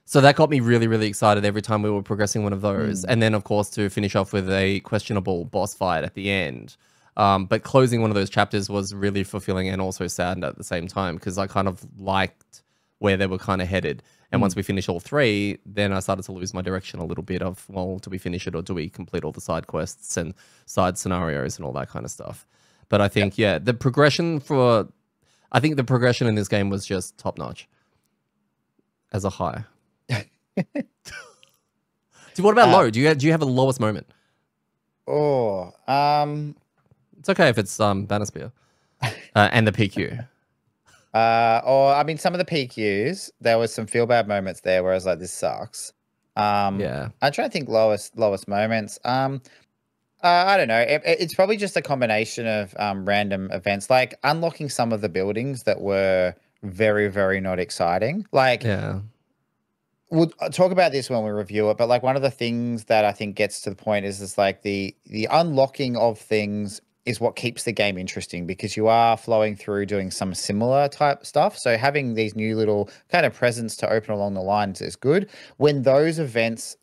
So that got me really, really excited every time we were progressing one of those. And then, of course, to finish off with a questionable boss fight at the end. But closing one of those chapters was really fulfilling and also sad at the same time, because I kind of liked where they were kind of headed. And once we finished all 3, then I started to lose my direction a little bit of, well, do we finish it or do we complete all the side quests and side scenarios and all that kind of stuff? But I think, yeah, the progression in this game was just top notch as a high. So what about low? Do you have a lowest moment? Oh, It's okay if it's Bannerspear and the PQ. or I mean, some of the PQs, there was some feel bad moments there where I was like, this sucks. Yeah. I'm trying to think lowest moments. I don't know. It's probably just a combination of random events, like unlocking some of the buildings that were very, very not exciting. Like, Yeah. we'll talk about this when we review it, but like one of the things that I think gets to the point is like the unlocking of things is what keeps the game interesting, because you are flowing through doing some similar type stuff. So having these new little kind of presents to open along the lines is good. When those events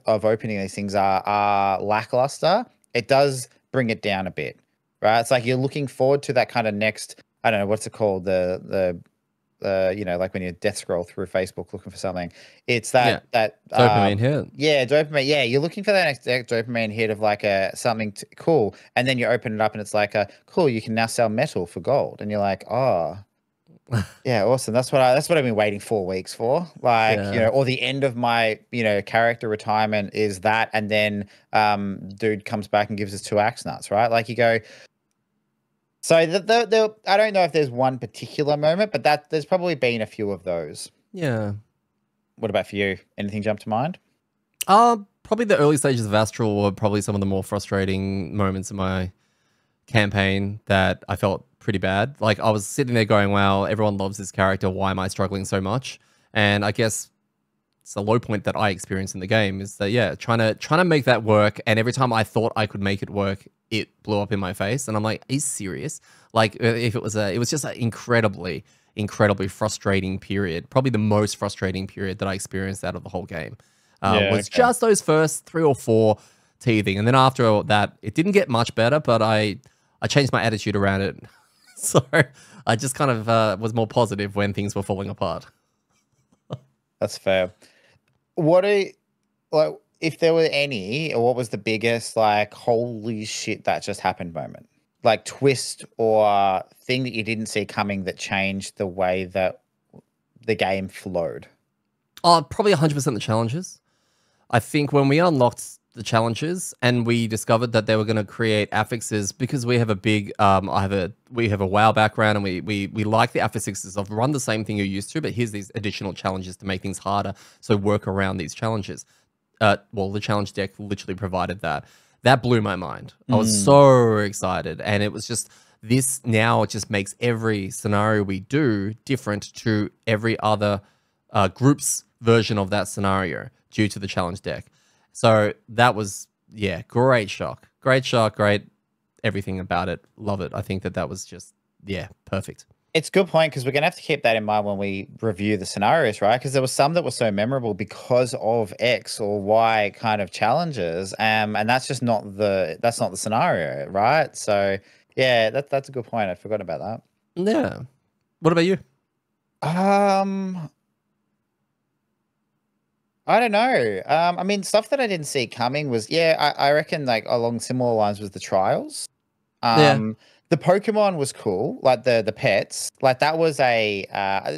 of opening these things are lackluster, it does bring it down a bit, right? It's like you're looking forward to that kind of next, I don't know, what's it called? The you know, like when you death scroll through Facebook looking for something. It's that Dopamine hit. Yeah, dopamine. Yeah, you're looking for that next dopamine hit of like something cool, and then you open it up and it's like cool. You can now sell metal for gold, and you're like, oh, yeah, awesome. That's what I've been waiting 4 weeks for. Like, you know, or the end of my, you know, character retirement is that, and then dude comes back and gives us 2 axe nuts, right? Like you go. So I don't know if there's one particular moment, but there's probably been a few of those. Yeah. What about for you? Anything jump to mind? Probably the early stages of Astral were probably some of the more frustrating moments in my campaign that I felt pretty bad. Like I was sitting there going, wow, everyone loves this character. Why am I struggling so much? And I guess it's a low point that I experienced in the game is that, yeah, trying to make that work. And every time I thought I could make it work, it blew up in my face. And I'm like, are you serious? Like if it was just an incredibly frustrating period, probably the most frustrating period that I experienced out of the whole game. Just those first 3 or 4 teething. And then after that, it didn't get much better, but I changed my attitude around it. So I just kind of was more positive when things were falling apart. That's fair. If there were any, or what was the biggest, like, holy shit, that just happened moment? Like twist or thing that you didn't see coming that changed the way that the game flowed? Probably 100% the challenges. I think when we unlocked the challenges and we discovered that they were going to create affixes, because we have a big we have a WoW background, and we like the affixes of run the same thing you're used to, but here's these additional challenges to make things harder, so work around these challenges. Well, the challenge deck literally provided that. That blew my mind. I was so excited, and it was just this now. It just makes every scenario we do different to every other group's version of that scenario due to the challenge deck. So that was, yeah, great shock. Great everything about it. Love it. I think that was just, yeah, perfect. It's a good point, because we're going to have to keep that in mind when we review the scenarios, right? Because there were some that were so memorable because of X or Y kind of challenges, and that's just not the scenario, right? So yeah, that's a good point. I forgot about that. Yeah. What about you? I don't know. I mean, stuff that I didn't see coming was, I reckon like along similar lines was the trials. Yeah. The Pokemon was cool, like the pets. Like that was a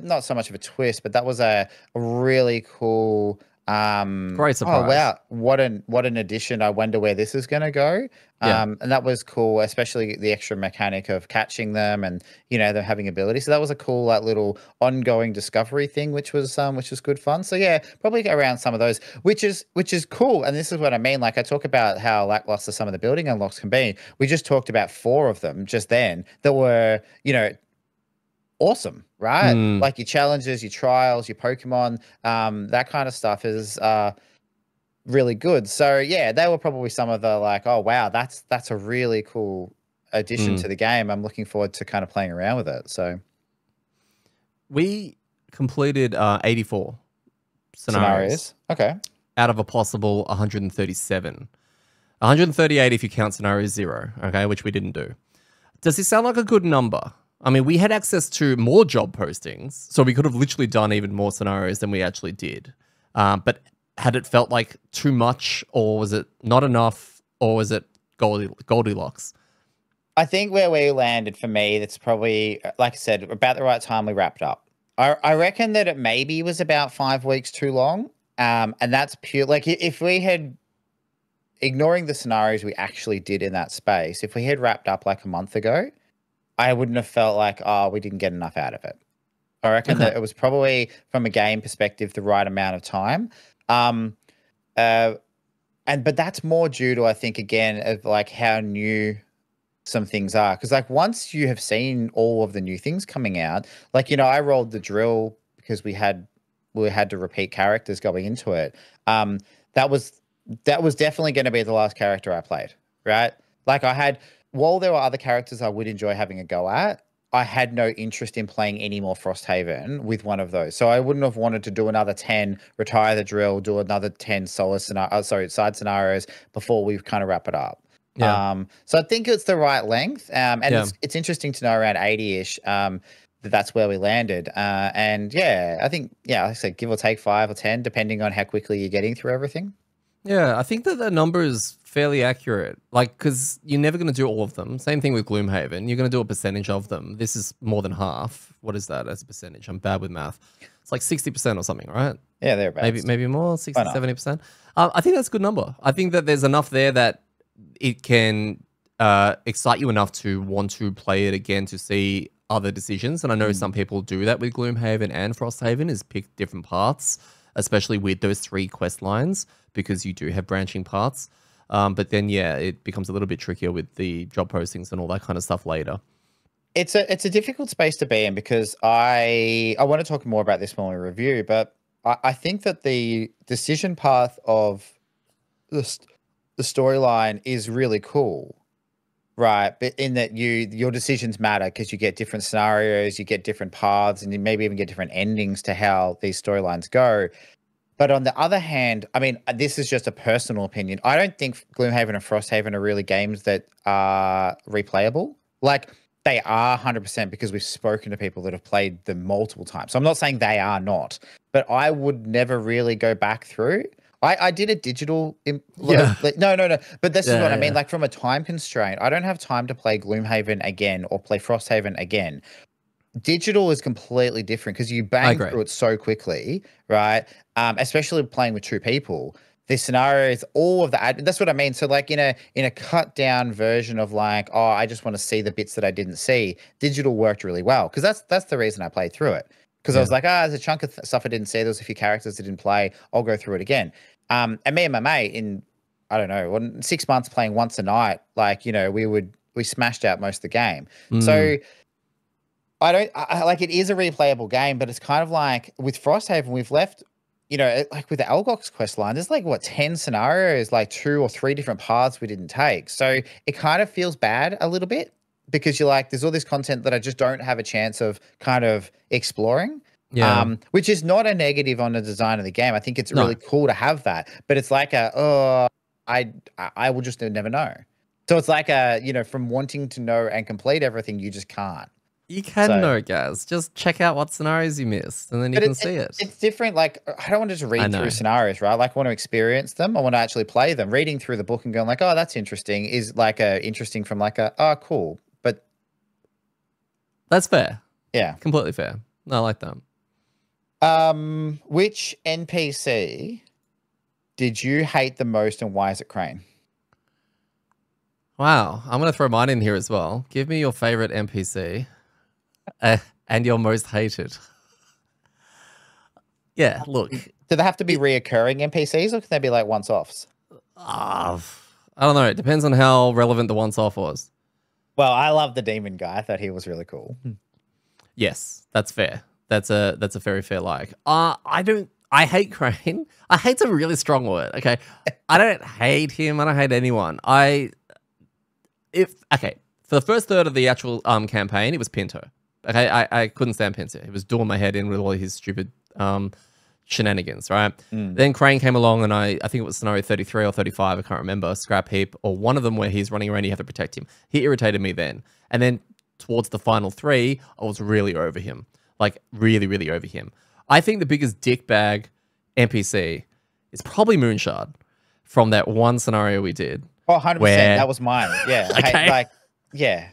not so much of a twist, but that was a really cool Great Oh surprise. wow, what an addition. I wonder where this is going to go. Yeah. And that was cool, especially the extra mechanic of catching them and them having ability. So that was a cool like little ongoing discovery thing, which was good fun. So yeah, probably go around some of those, which is cool. And this is what I mean. Like I talk about how lackluster some of the building unlocks can be. We just talked about 4 of them just then that were awesome, right? Mm. Like your challenges, your trials, your Pokemon, that kind of stuff is really good. So yeah, they were probably some of the like, oh wow, that's a really cool addition to the game. I'm looking forward to kind of playing around with it. So We completed 84 scenarios okay. out of a possible 137. 138 if you count scenario 0, okay, which we didn't do. Does this sound like a good number? I mean, we had access to more job postings, so we could have literally done even more scenarios than we actually did. But had it felt like too much, or was it not enough, or was it Goldilocks? I think where we landed for me, that's probably, like I said, about the right time we wrapped up. I reckon that it maybe was about 5 weeks too long. And that's pure, like if we had, ignoring the scenarios we actually did in that space, if we had wrapped up like a month ago, I wouldn't have felt like, oh, we didn't get enough out of it. I reckon that it was probably, from a game perspective, the right amount of time. But that's more due to, I think, again, of like how new some things are. Because like once you have seen all of the new things coming out, like, I rolled the drill because we had to repeat characters going into it. That was definitely going to be the last character I played, right? Like while there were other characters I would enjoy having a go at, I had no interest in playing any more Frosthaven with one of those. So I wouldn't have wanted to do another 10, retire the drill, do another 10 side scenarios before we kind of wrap it up. Yeah. So I think it's the right length. And Yeah. it's interesting to know around 80-ish, that's where we landed. And yeah, I think, like I said, give or take 5 or 10, depending on how quickly you're getting through everything. Yeah, I think that the number is fairly accurate. Like, because you're never going to do all of them. Same thing with Gloomhaven. You're going to do a percentage of them. This is more than half. What is that as a percentage? I'm bad with math. It's like 60% or something, right? Yeah, thereabouts. Maybe more, 60, 70%. I think that's a good number. I think that there's enough there that it can excite you enough to want to play it again to see other decisions. And I know some people do that with Gloomhaven and Frosthaven, is pick different paths, especially with those 3 quest lines, because you do have branching paths. But then, yeah, it becomes a little bit trickier with the job postings and all that kind of stuff later. It's a difficult space to be in, because I want to talk more about this when we review, but I think that the decision path of the storyline is really cool, right? But in that your decisions matter, because you get different scenarios, you get different paths, and you maybe even get different endings to how these storylines go. But on the other hand, I mean, this is just a personal opinion. I don't think Gloomhaven and Frosthaven are really games that are replayable. Like, they are 100%, because we've spoken to people that have played them multiple times. So I'm not saying they are not, but I would never really go back through. I did a digital... No. But this is what I mean. Like, from a time constraint, I don't have time to play Gloomhaven again or play Frosthaven again. Digital is completely different, because you bang through it so quickly, right? Especially playing with 2 people. The scenarios, all of the that's what I mean. So like in a cut down version of like, oh, I just want to see the bits that I didn't see. Digital worked really well, because that's the reason I played through it. Because I was like, there's a chunk of stuff I didn't see. There was a few characters I didn't play. I'll go through it again. And me and my mate, in, I don't know, 6 months playing once a night, like, we smashed out most of the game. So I like, it is a replayable game, but it's kind of like with Frosthaven, we've left, like with the Algox quest line, there's like, 10 scenarios, like 2 or 3 different paths we didn't take. So it kind of feels bad a little bit, because you're like, there's all this content that I just don't have a chance of kind of exploring. Yeah. Which is not a negative on the design of the game. I think it's really cool to have that, but it's like I will just never know. So it's like from wanting to know and complete everything, you just can't. You can know, Gaz. Just check out what scenarios you missed, and then you can see it. It's different. Like, I don't want to just read through scenarios, right? Like, I want to experience them. I want to actually play them. Reading through the book and going like, oh, that's interesting, is like interesting from like oh, cool. But that's fair. Yeah. Completely fair. I like that. Which NPC did you hate the most, and why is it Crane? Wow, I'm going to throw mine in here as well. Give me your favorite NPC and your most hated. Yeah, look. Do they have to be reoccurring NPCs, or can they be like once-offs? I don't know. It depends on how relevant the once-off was. Well, I love the demon guy. I thought he was really cool. Yes, that's fair. That's a very fair like. I hate Crane. I hate's a really strong word. Okay. I don't hate him. I don't hate anyone. For the first third of the actual campaign, it was Pinto. Okay, I couldn't stand Pinto. He was doing my head in with all his stupid shenanigans, right? Then Crane came along, and I think it was scenario 33 or 35, I can't remember, scrap heap, or one of them where he's running around, you have to protect him. He irritated me then. And then towards the final 3, I was really over him. Like, really, really over him. I think the biggest dickbag NPC is probably Moonshard from that one scenario we did. Oh, 100%. That was mine. Yeah. Okay. Yeah,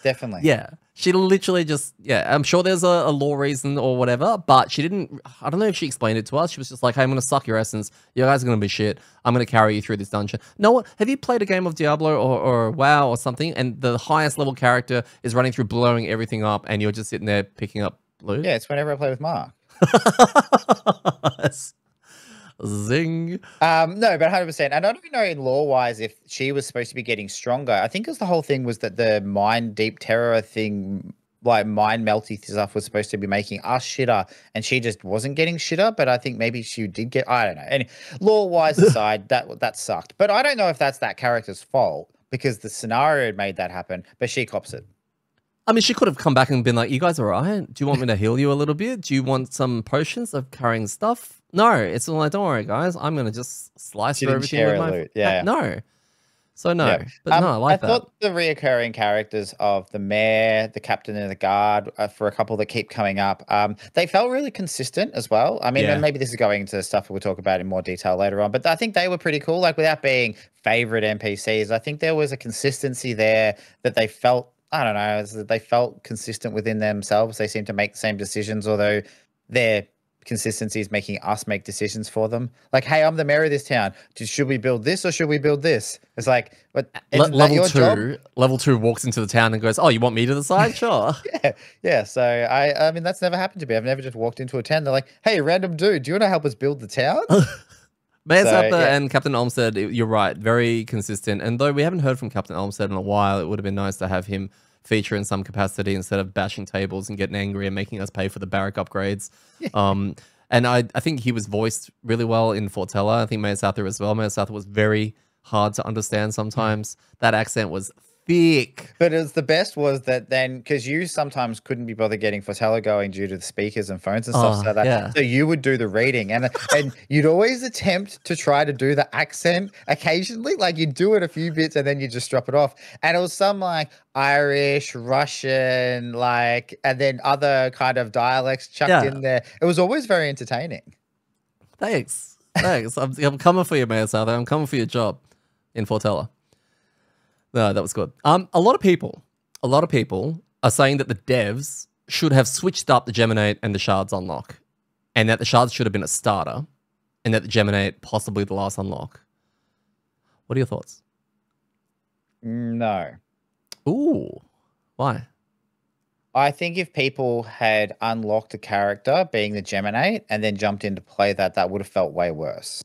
definitely. Yeah. She literally just, I'm sure there's a law reason or whatever, but she didn't, I don't know if she explained it to us. She was just like, hey, I'm going to suck your essence. You guys are going to be shit. I'm going to carry you through this dungeon. No, have you played a game of Diablo or WoW or something, and the highest level character is running through blowing everything up, and you're just sitting there picking up loot? Yeah, it's whenever I play with Mark. Zing. No, but 100%. And I don't know in lore-wise if she was supposed to be getting stronger. I think because the whole thing was that the Mind Deep Terror thing, like mind melty stuff, was supposed to be making us shitter, and she just wasn't getting shitter. But I think maybe she did get. I don't know. And lore-wise aside, that sucked. But I don't know if that's that character's fault because the scenario made that happen. But she cops it. I mean, she could have come back and been like, you guys all right? Do you want me to heal you a little bit? Do you want some potions of carrying stuff? No, it's all like, don't worry, guys. I'm going to just slice through everything with my... loot. Yeah. No. So no. Yeah. But no, I like that. I thought the reoccurring characters of the mayor, the captain, and the guard, for a couple that keep coming up, they felt really consistent as well. I mean, and maybe this is going into stuff we'll talk about in more detail later on, but I think they were pretty cool. Like, without being favorite NPCs, I think there was a consistency there that they felt, I don't know, they felt consistent within themselves. They seemed to make the same decisions, although their consistency is making us make decisions for them. Like, hey, I'm the mayor of this town. Should we build this or should we build this? It's like, but level 2 walks into the town and goes, oh, you want me to decide? Sure. Yeah. So I mean, that's never happened to me. I've never just walked into a town. They're like, hey, random dude, do you want to help us build the town? Mayor Sapper and Captain Olmsted, you're right, very consistent. And though we haven't heard from Captain Olmsted in a while, it would have been nice to have him feature in some capacity instead of bashing tables and getting angry and making us pay for the barrack upgrades. And I think he was voiced really well in Fortella. I think Mayor Souther as well. Mayor Souther was very hard to understand sometimes. That accent was thick. But it was the best was that then, because you sometimes couldn't be bothered getting Fortella going due to the speakers and phones and stuff. So you would do the reading, and you'd always attempt to try to do the accent occasionally. Like, you'd do it a few bits and then you just drop it off. And it was some like Irish, Russian, like, and then other kind of dialects chucked in there. It was always very entertaining. Thanks. I'm coming for you, Mayor Souther. I'm coming for your job in Fortella. No, that was good. A lot of people are saying that the devs should have switched up the Geminate and the Shards unlock, and that the Shards should have been a starter, and that the Geminate possibly the last unlock. What are your thoughts? No. Ooh, why? I think if people had unlocked a character being the Geminate and then jumped in to play that would have felt way worse.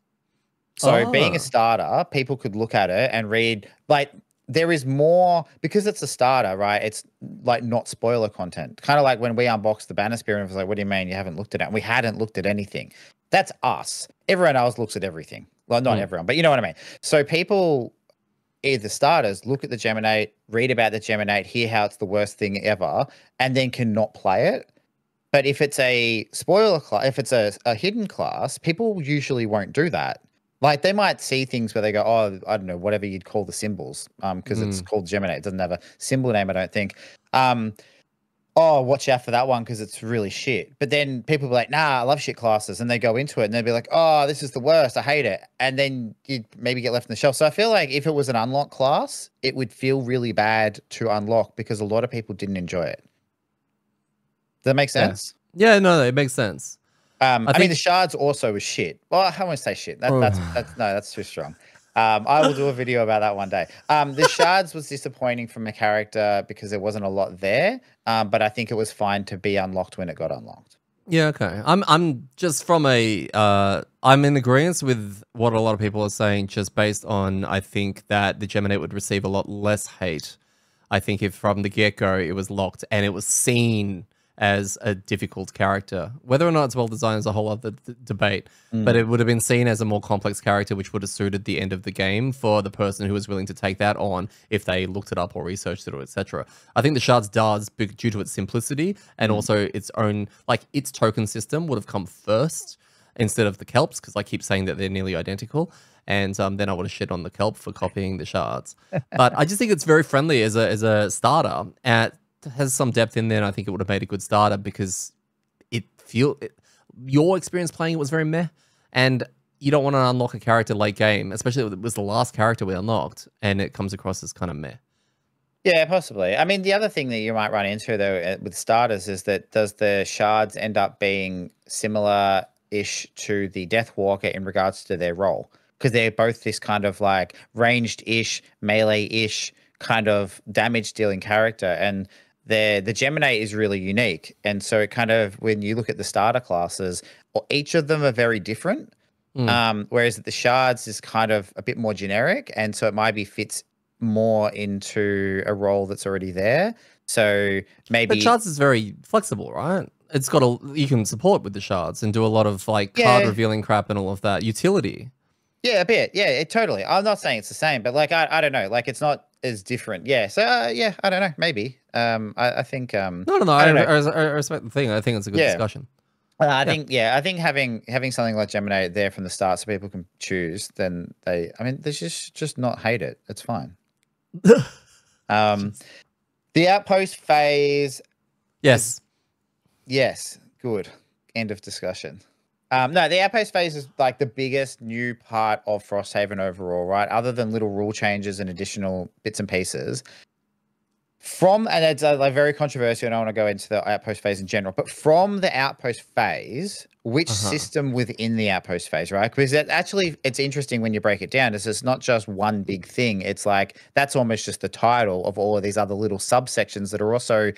So being a starter, people could look at it and read, like, there is more, because it's a starter, right? It's like not spoiler content. Kind of like when we unboxed the Banner Spear and it was like, what do you mean you haven't looked at it? And we hadn't looked at anything. That's us. Everyone else looks at everything. Well, not everyone, but you know what I mean? So people, either starters, look at the Geminate, read about the Geminate, hear how it's the worst thing ever, and then cannot play it. But if it's a spoiler class, if it's a hidden class, people usually won't do that. Like, they might see things where they go, oh, I don't know, whatever you'd call the symbols, because it's called Geminate. It doesn't have a symbol name, I don't think. Oh, watch out for that one because it's really shit. But then people be like, nah, I love shit classes. And they go into it and they'll be like, oh, this is the worst. I hate it. And then you'd maybe get left on the shelf. So I feel like if it was an unlock class, it would feel really bad to unlock because a lot of people didn't enjoy it. Does that make sense? Yeah, no, it makes sense. I mean, the shards also was shit. Well, I won't say shit. That's too strong. I will do a video about that one day. The shards was disappointing from a character because there wasn't a lot there. But I think it was fine to be unlocked when it got unlocked. Yeah, okay. I'm just from I'm in agreement with what a lot of people are saying, just based on, I think that the Geminate would receive a lot less hate. I think if from the get-go it was locked and it was seen as a difficult character. Whether or not it's well designed is a whole other debate, but it would have been seen as a more complex character, which would have suited the end of the game for the person who was willing to take that on if they looked it up or researched it or etc. I think the shards does, due to its simplicity and also its own, like, its token system would have come first instead of the kelps, because I keep saying that they're nearly identical. And then I would have shit on the kelp for copying the shards. But I just think it's very friendly as a starter. Has some depth in there, and I think it would have made a good starter because your experience playing it was very meh, and you don't want to unlock a character late game, especially if it was the last character we unlocked, and it comes across as kind of meh. Yeah, possibly. I mean, the other thing that you might run into though with starters is that does the shards end up being similar-ish to the Deathwalker in regards to their role? Because they're both this kind of like ranged-ish, melee-ish kind of damage-dealing character, and the Geminate is really unique. And so it kind of, when you look at the starter classes, each of them are very different. Whereas the shards is kind of a bit more generic, and so it maybe fits more into a role that's already there. So maybe, but shards is very flexible, right? It's got you can support with the shards and do a lot of like card revealing crap and all of that utility. Yeah, a bit. Yeah, totally. I'm not saying it's the same, but like I don't know, like it's not as different. Yeah. So yeah, I don't know. Maybe. I think. No. I respect the thing. I think it's a good discussion. I think having something like Geminate there from the start, so people can choose. Then they just not hate it. It's fine. The outpost phase. Yes. Yes. Good. End of discussion. No, the outpost phase is like the biggest new part of Frosthaven overall, right? Other than little rule changes and additional bits and pieces. And it's like very controversial, and I want to go into the outpost phase in general, but from the outpost phase, which system within the outpost phase, right? Because it's interesting when you break it down, is it's not just one big thing. It's like, that's almost just the title of all of these other little subsections that are also,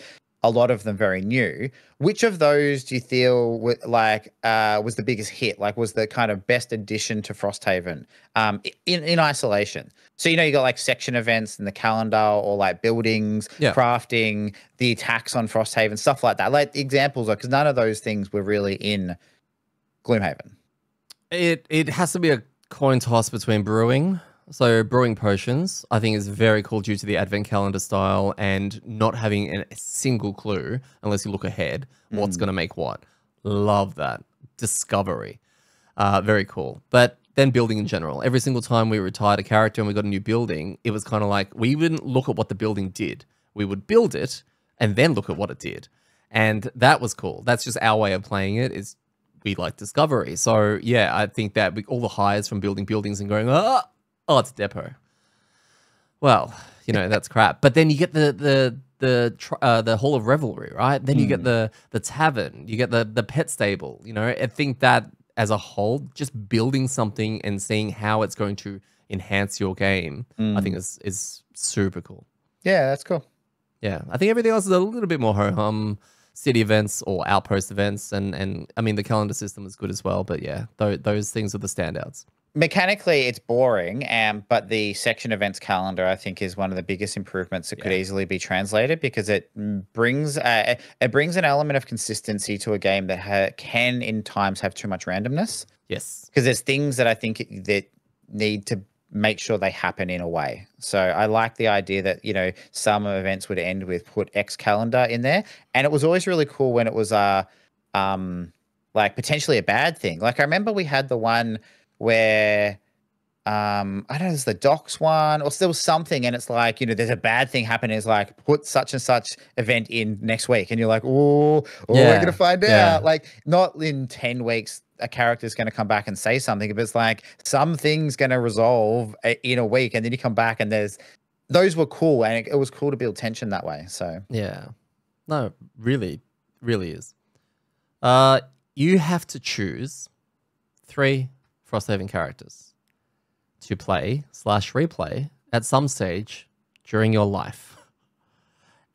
a lot of them, very new. Which of those do you feel was the biggest hit? Like, was the kind of best addition to Frosthaven in isolation? So, you got like section events and the calendar, or like buildings, crafting, the attacks on Frosthaven, stuff like that. Like examples, because none of those things were really in Gloomhaven. It has to be a coin toss between brewing. So brewing potions, I think, is very cool due to the advent calendar style and not having a single clue, unless you look ahead, what's going to make what. Love that. Discovery. Very cool. But then building in general. Every single time we retired a character and we got a new building, it was kind of like, we wouldn't look at what the building did. We would build it and then look at what it did. And that was cool. That's just our way of playing it, is we like discovery. So yeah, I think that all the highs from building buildings and going, oh, it's a depot. Well, that's crap. But then you get the Hall of Revelry, right? Then you get the tavern, you get the pet stable. I think that as a whole, just building something and seeing how it's going to enhance your game, I think is super cool. Yeah, that's cool. Yeah, I think everything else is a little bit more ho-hum. City events or outpost events, and I mean the calendar system is good as well. But yeah, those things are the standouts. Mechanically, it's boring, but the section events calendar, I think, is one of the biggest improvements that could easily be translated, because it brings an element of consistency to a game that can in times have too much randomness. Yes, because there's things that I think that need to make sure they happen in a way. So I like the idea that some events would end with put X calendar in there, and it was always really cool when it was like potentially a bad thing. Like I remember we had the one where I don't know, there's the docks one, or still something, and it's like, there's a bad thing happening. It's like, put such and such event in next week, and you're like, we're gonna find out. Like, not in 10 weeks a character's gonna come back and say something, but it's like something's gonna resolve in a week, and then you come back and those were cool, and it was cool to build tension that way. So yeah, no, really is. you have to choose 3 Frosthaven characters to play/replay at some stage during your life,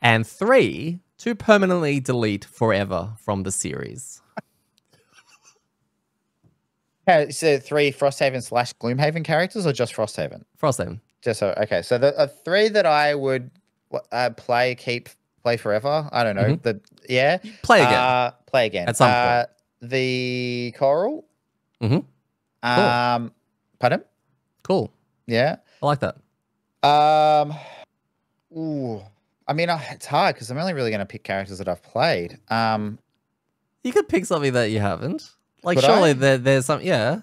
and 3 to permanently delete forever from the series. So 3 Frosthaven/Gloomhaven characters, or just Frosthaven? Frosthaven. Just so, okay. So the 3 that I would play forever. I don't know. Play again. Play again at some point. The Coral. Cool. Pardon? Cool. Yeah. I like that. Ooh. I mean, it's hard because I'm only really going to pick characters that I've played. You could pick something that you haven't. Like, Could surely I? there's some, yeah.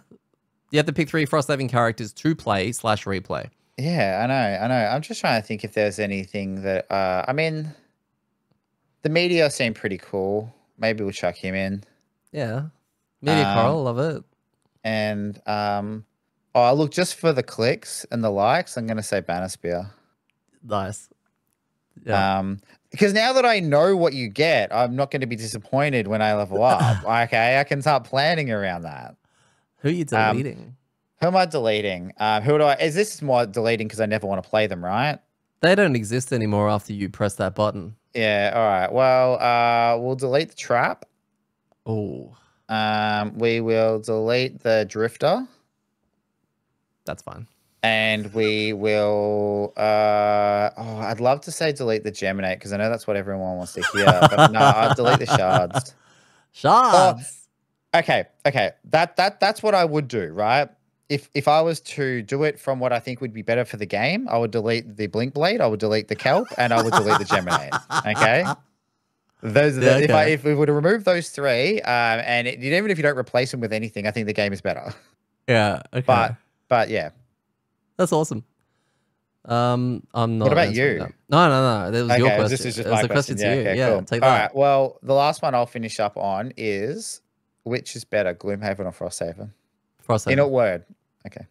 You have to pick 3 Frosthaven characters to play/replay. Yeah, I know. I'm just trying to think if there's anything that, I mean, the Meteor seemed pretty cool. Maybe we'll chuck him in. Yeah. Meteor Coral, love it. And, look, just for the clicks and the likes, I'm going to say Banner Spear. Nice. Yeah. Because now that I know what you get, I'm not going to be disappointed when I level up. Okay, I can start planning around that. Who are you deleting? Who am I deleting? Who do I? Is this more deleting because I never want to play them, right? They don't exist anymore after you press that button. Yeah. All right. Well, we'll delete the trap. Oh. We will delete the drifter. That's fine. And we will. I'd love to say delete the Geminate because I know that's what everyone wants to hear. But no, I'll delete the shards. Shards. Okay. That's what I would do, right? If I was to do it from what I think would be better for the game, I would delete the Blink Blade, I would delete the Kelp, and I would delete the Geminate. Okay. Those are okay. If we were to remove those 3, and even if you don't replace them with anything, I think the game is better. Yeah. Okay. But yeah. That's awesome. I'm not. What about you? That. No. That was your question. This is just it was my a question to you. Okay, yeah, cool. take that. All right. Well, the last one I'll finish up on is which is better, Gloomhaven or Frosthaven? Frosthaven. In a word. Okay.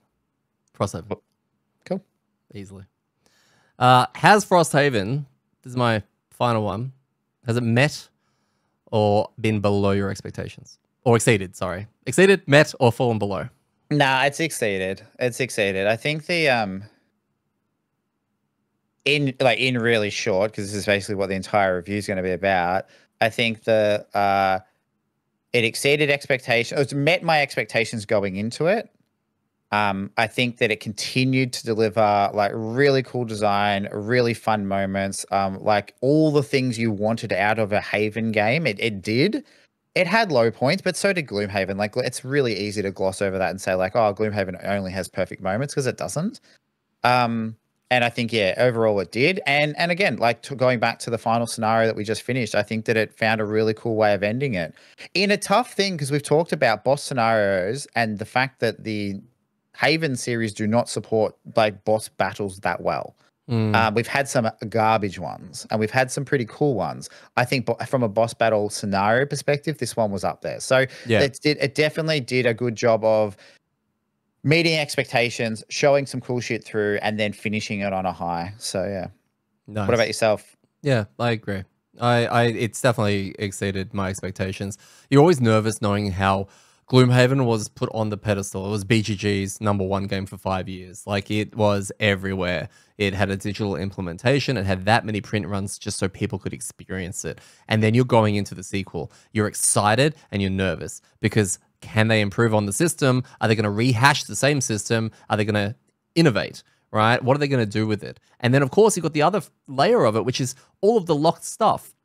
Frosthaven. Cool. Easily. Has Frosthaven, this is my final one, has it met or been below your expectations? Or exceeded, sorry. Exceeded, met, or fallen below? Nah, it's exceeded. It's exceeded. I think the in really short, because this is basically what the entire review is going to be about. I think it exceeded expectations. It's met my expectations going into it. I think that it continued to deliver like really cool design, really fun moments, like all the things you wanted out of a Haven game. It did. It had low points, but so did Gloomhaven. Like, it's really easy to gloss over that and say, like, oh, Gloomhaven only has perfect moments, because it doesn't. And I think, yeah, overall it did. And again, like going back to the final scenario that we just finished, I think that it found a really cool way of ending it. In a tough thing, because we've talked about boss scenarios and the fact that the Haven series do not support like boss battles that well. We've had some garbage ones and we've had some pretty cool ones. I think from a boss battle scenario perspective, this one was up there. So yeah, it definitely did a good job of meeting expectations, showing some cool shit through, and then finishing it on a high. So yeah. Nice. What about yourself? Yeah, I agree. It's definitely exceeded my expectations. You're always nervous knowing how Gloomhaven was put on the pedestal. It was BGG's #1 game for 5 years. Like, it was everywhere. It had a digital implementation. It had that many print runs just so people could experience it. And then you're going into the sequel. You're excited and you're nervous because can they improve on the system? Are they going to rehash the same system? Are they going to innovate? Right? What are they going to do with it? And then, of course, you've got the other layer of it, which is all of the locked stuff.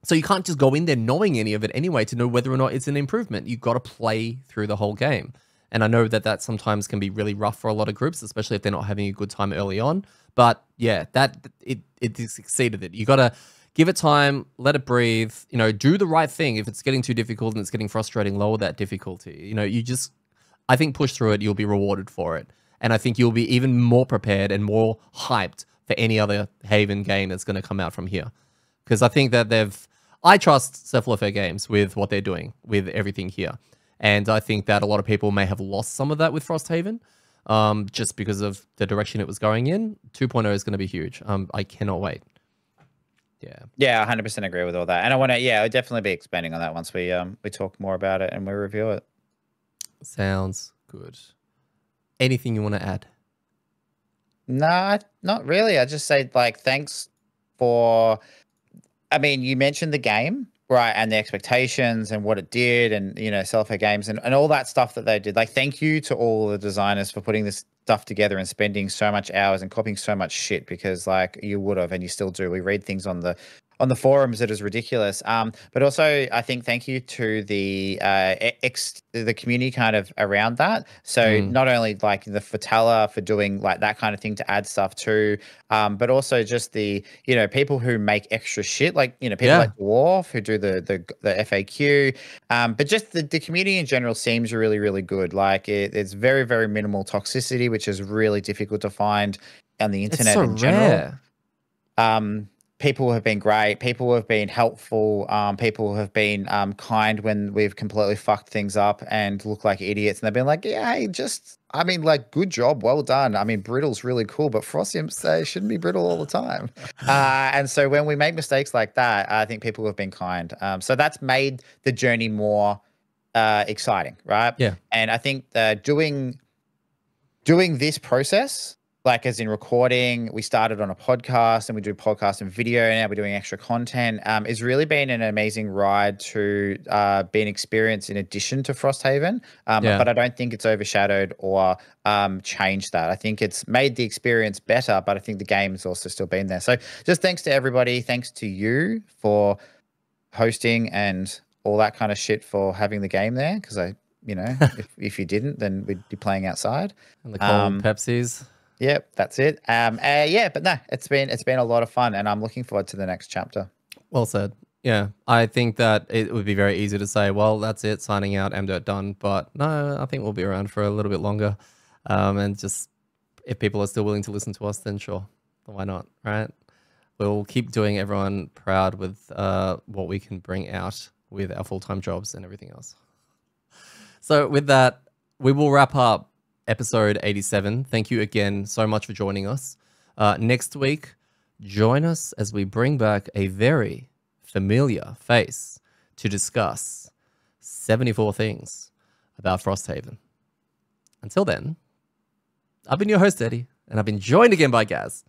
So you can't just go in there knowing any of it anyway to know whether or not it's an improvement. You've got to play through the whole game. And I know that sometimes can be really rough for a lot of groups, especially if they're not having a good time early on. But yeah, it exceeded it. You got to give it time, let it breathe, do the right thing. If it's getting too difficult and it's getting frustrating, lower that difficulty. I think push through it, you'll be rewarded for it. And I think you'll be even more prepared and more hyped for any other Haven game that's going to come out from here. Because I think that I trust Cephalofair Games with what they're doing with everything here. And I think that a lot of people may have lost some of that with Frosthaven just because of the direction it was going in. 2.0 is going to be huge. I cannot wait. Yeah, 100% agree with all that. And I want to, I'll definitely be expanding on that once we talk more about it and we review it. Sounds good. Anything you want to add? Nah, not really. I just say like thanks for. I mean, you mentioned the game, right, and the expectations and what it did, and Selfie Games and all that stuff that they did. Like, thank you to all the designers for putting this stuff together and spending so much hours and copying so much shit, because like you would have and you still do. We read things on the forums that is ridiculous. But also I think thank you to the the community kind of around that. So not only like the Fatala for doing like that kind of thing to add stuff to, but also just the people who make extra shit, like people like Dwarf who do the FAQ. But just the community in general seems really, really good. Like it's very, very minimal toxicity, which is really difficult to find on the internet in general. Rare. People have been great. People have been helpful. People have been kind when we've completely fucked things up and look like idiots. And they've been like, yeah, hey, like, good job. Well done. I mean, brittle's really cool, but frost imps, they shouldn't be brittle all the time. And so when we make mistakes like that, I think people have been kind. So that's made the journey more exciting, right? Yeah. And I think doing this process, like as in recording, we started on a podcast and we do podcast and video, and now we're doing extra content. It's really been an amazing ride to be an experience in addition to Frosthaven. But I don't think it's overshadowed or changed that. I think it's made the experience better, but I think the game has also still been there. So just thanks to everybody. Thanks to you for hosting and all that kind of shit for having the game there. Because if you didn't, then we'd be playing outside. And the cold Pepsis. Yep, that's it. But no, it's been a lot of fun, and I'm looking forward to the next chapter. Well said. Yeah, I think that it would be very easy to say, well, that's it, signing out, amDirt done. But no, I think we'll be around for a little bit longer. And just if people are still willing to listen to us, then sure, why not, right? We'll keep doing everyone proud with what we can bring out with our full-time jobs and everything else. So with that, we will wrap up episode 87. Thank you again so much for joining us. Next week, join us as we bring back a very familiar face to discuss 74 things about Frosthaven. Until then, I've been your host, Eddie, and I've been joined again by Gaz.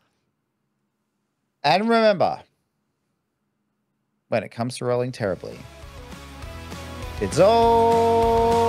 And remember, when it comes to rolling terribly, it's all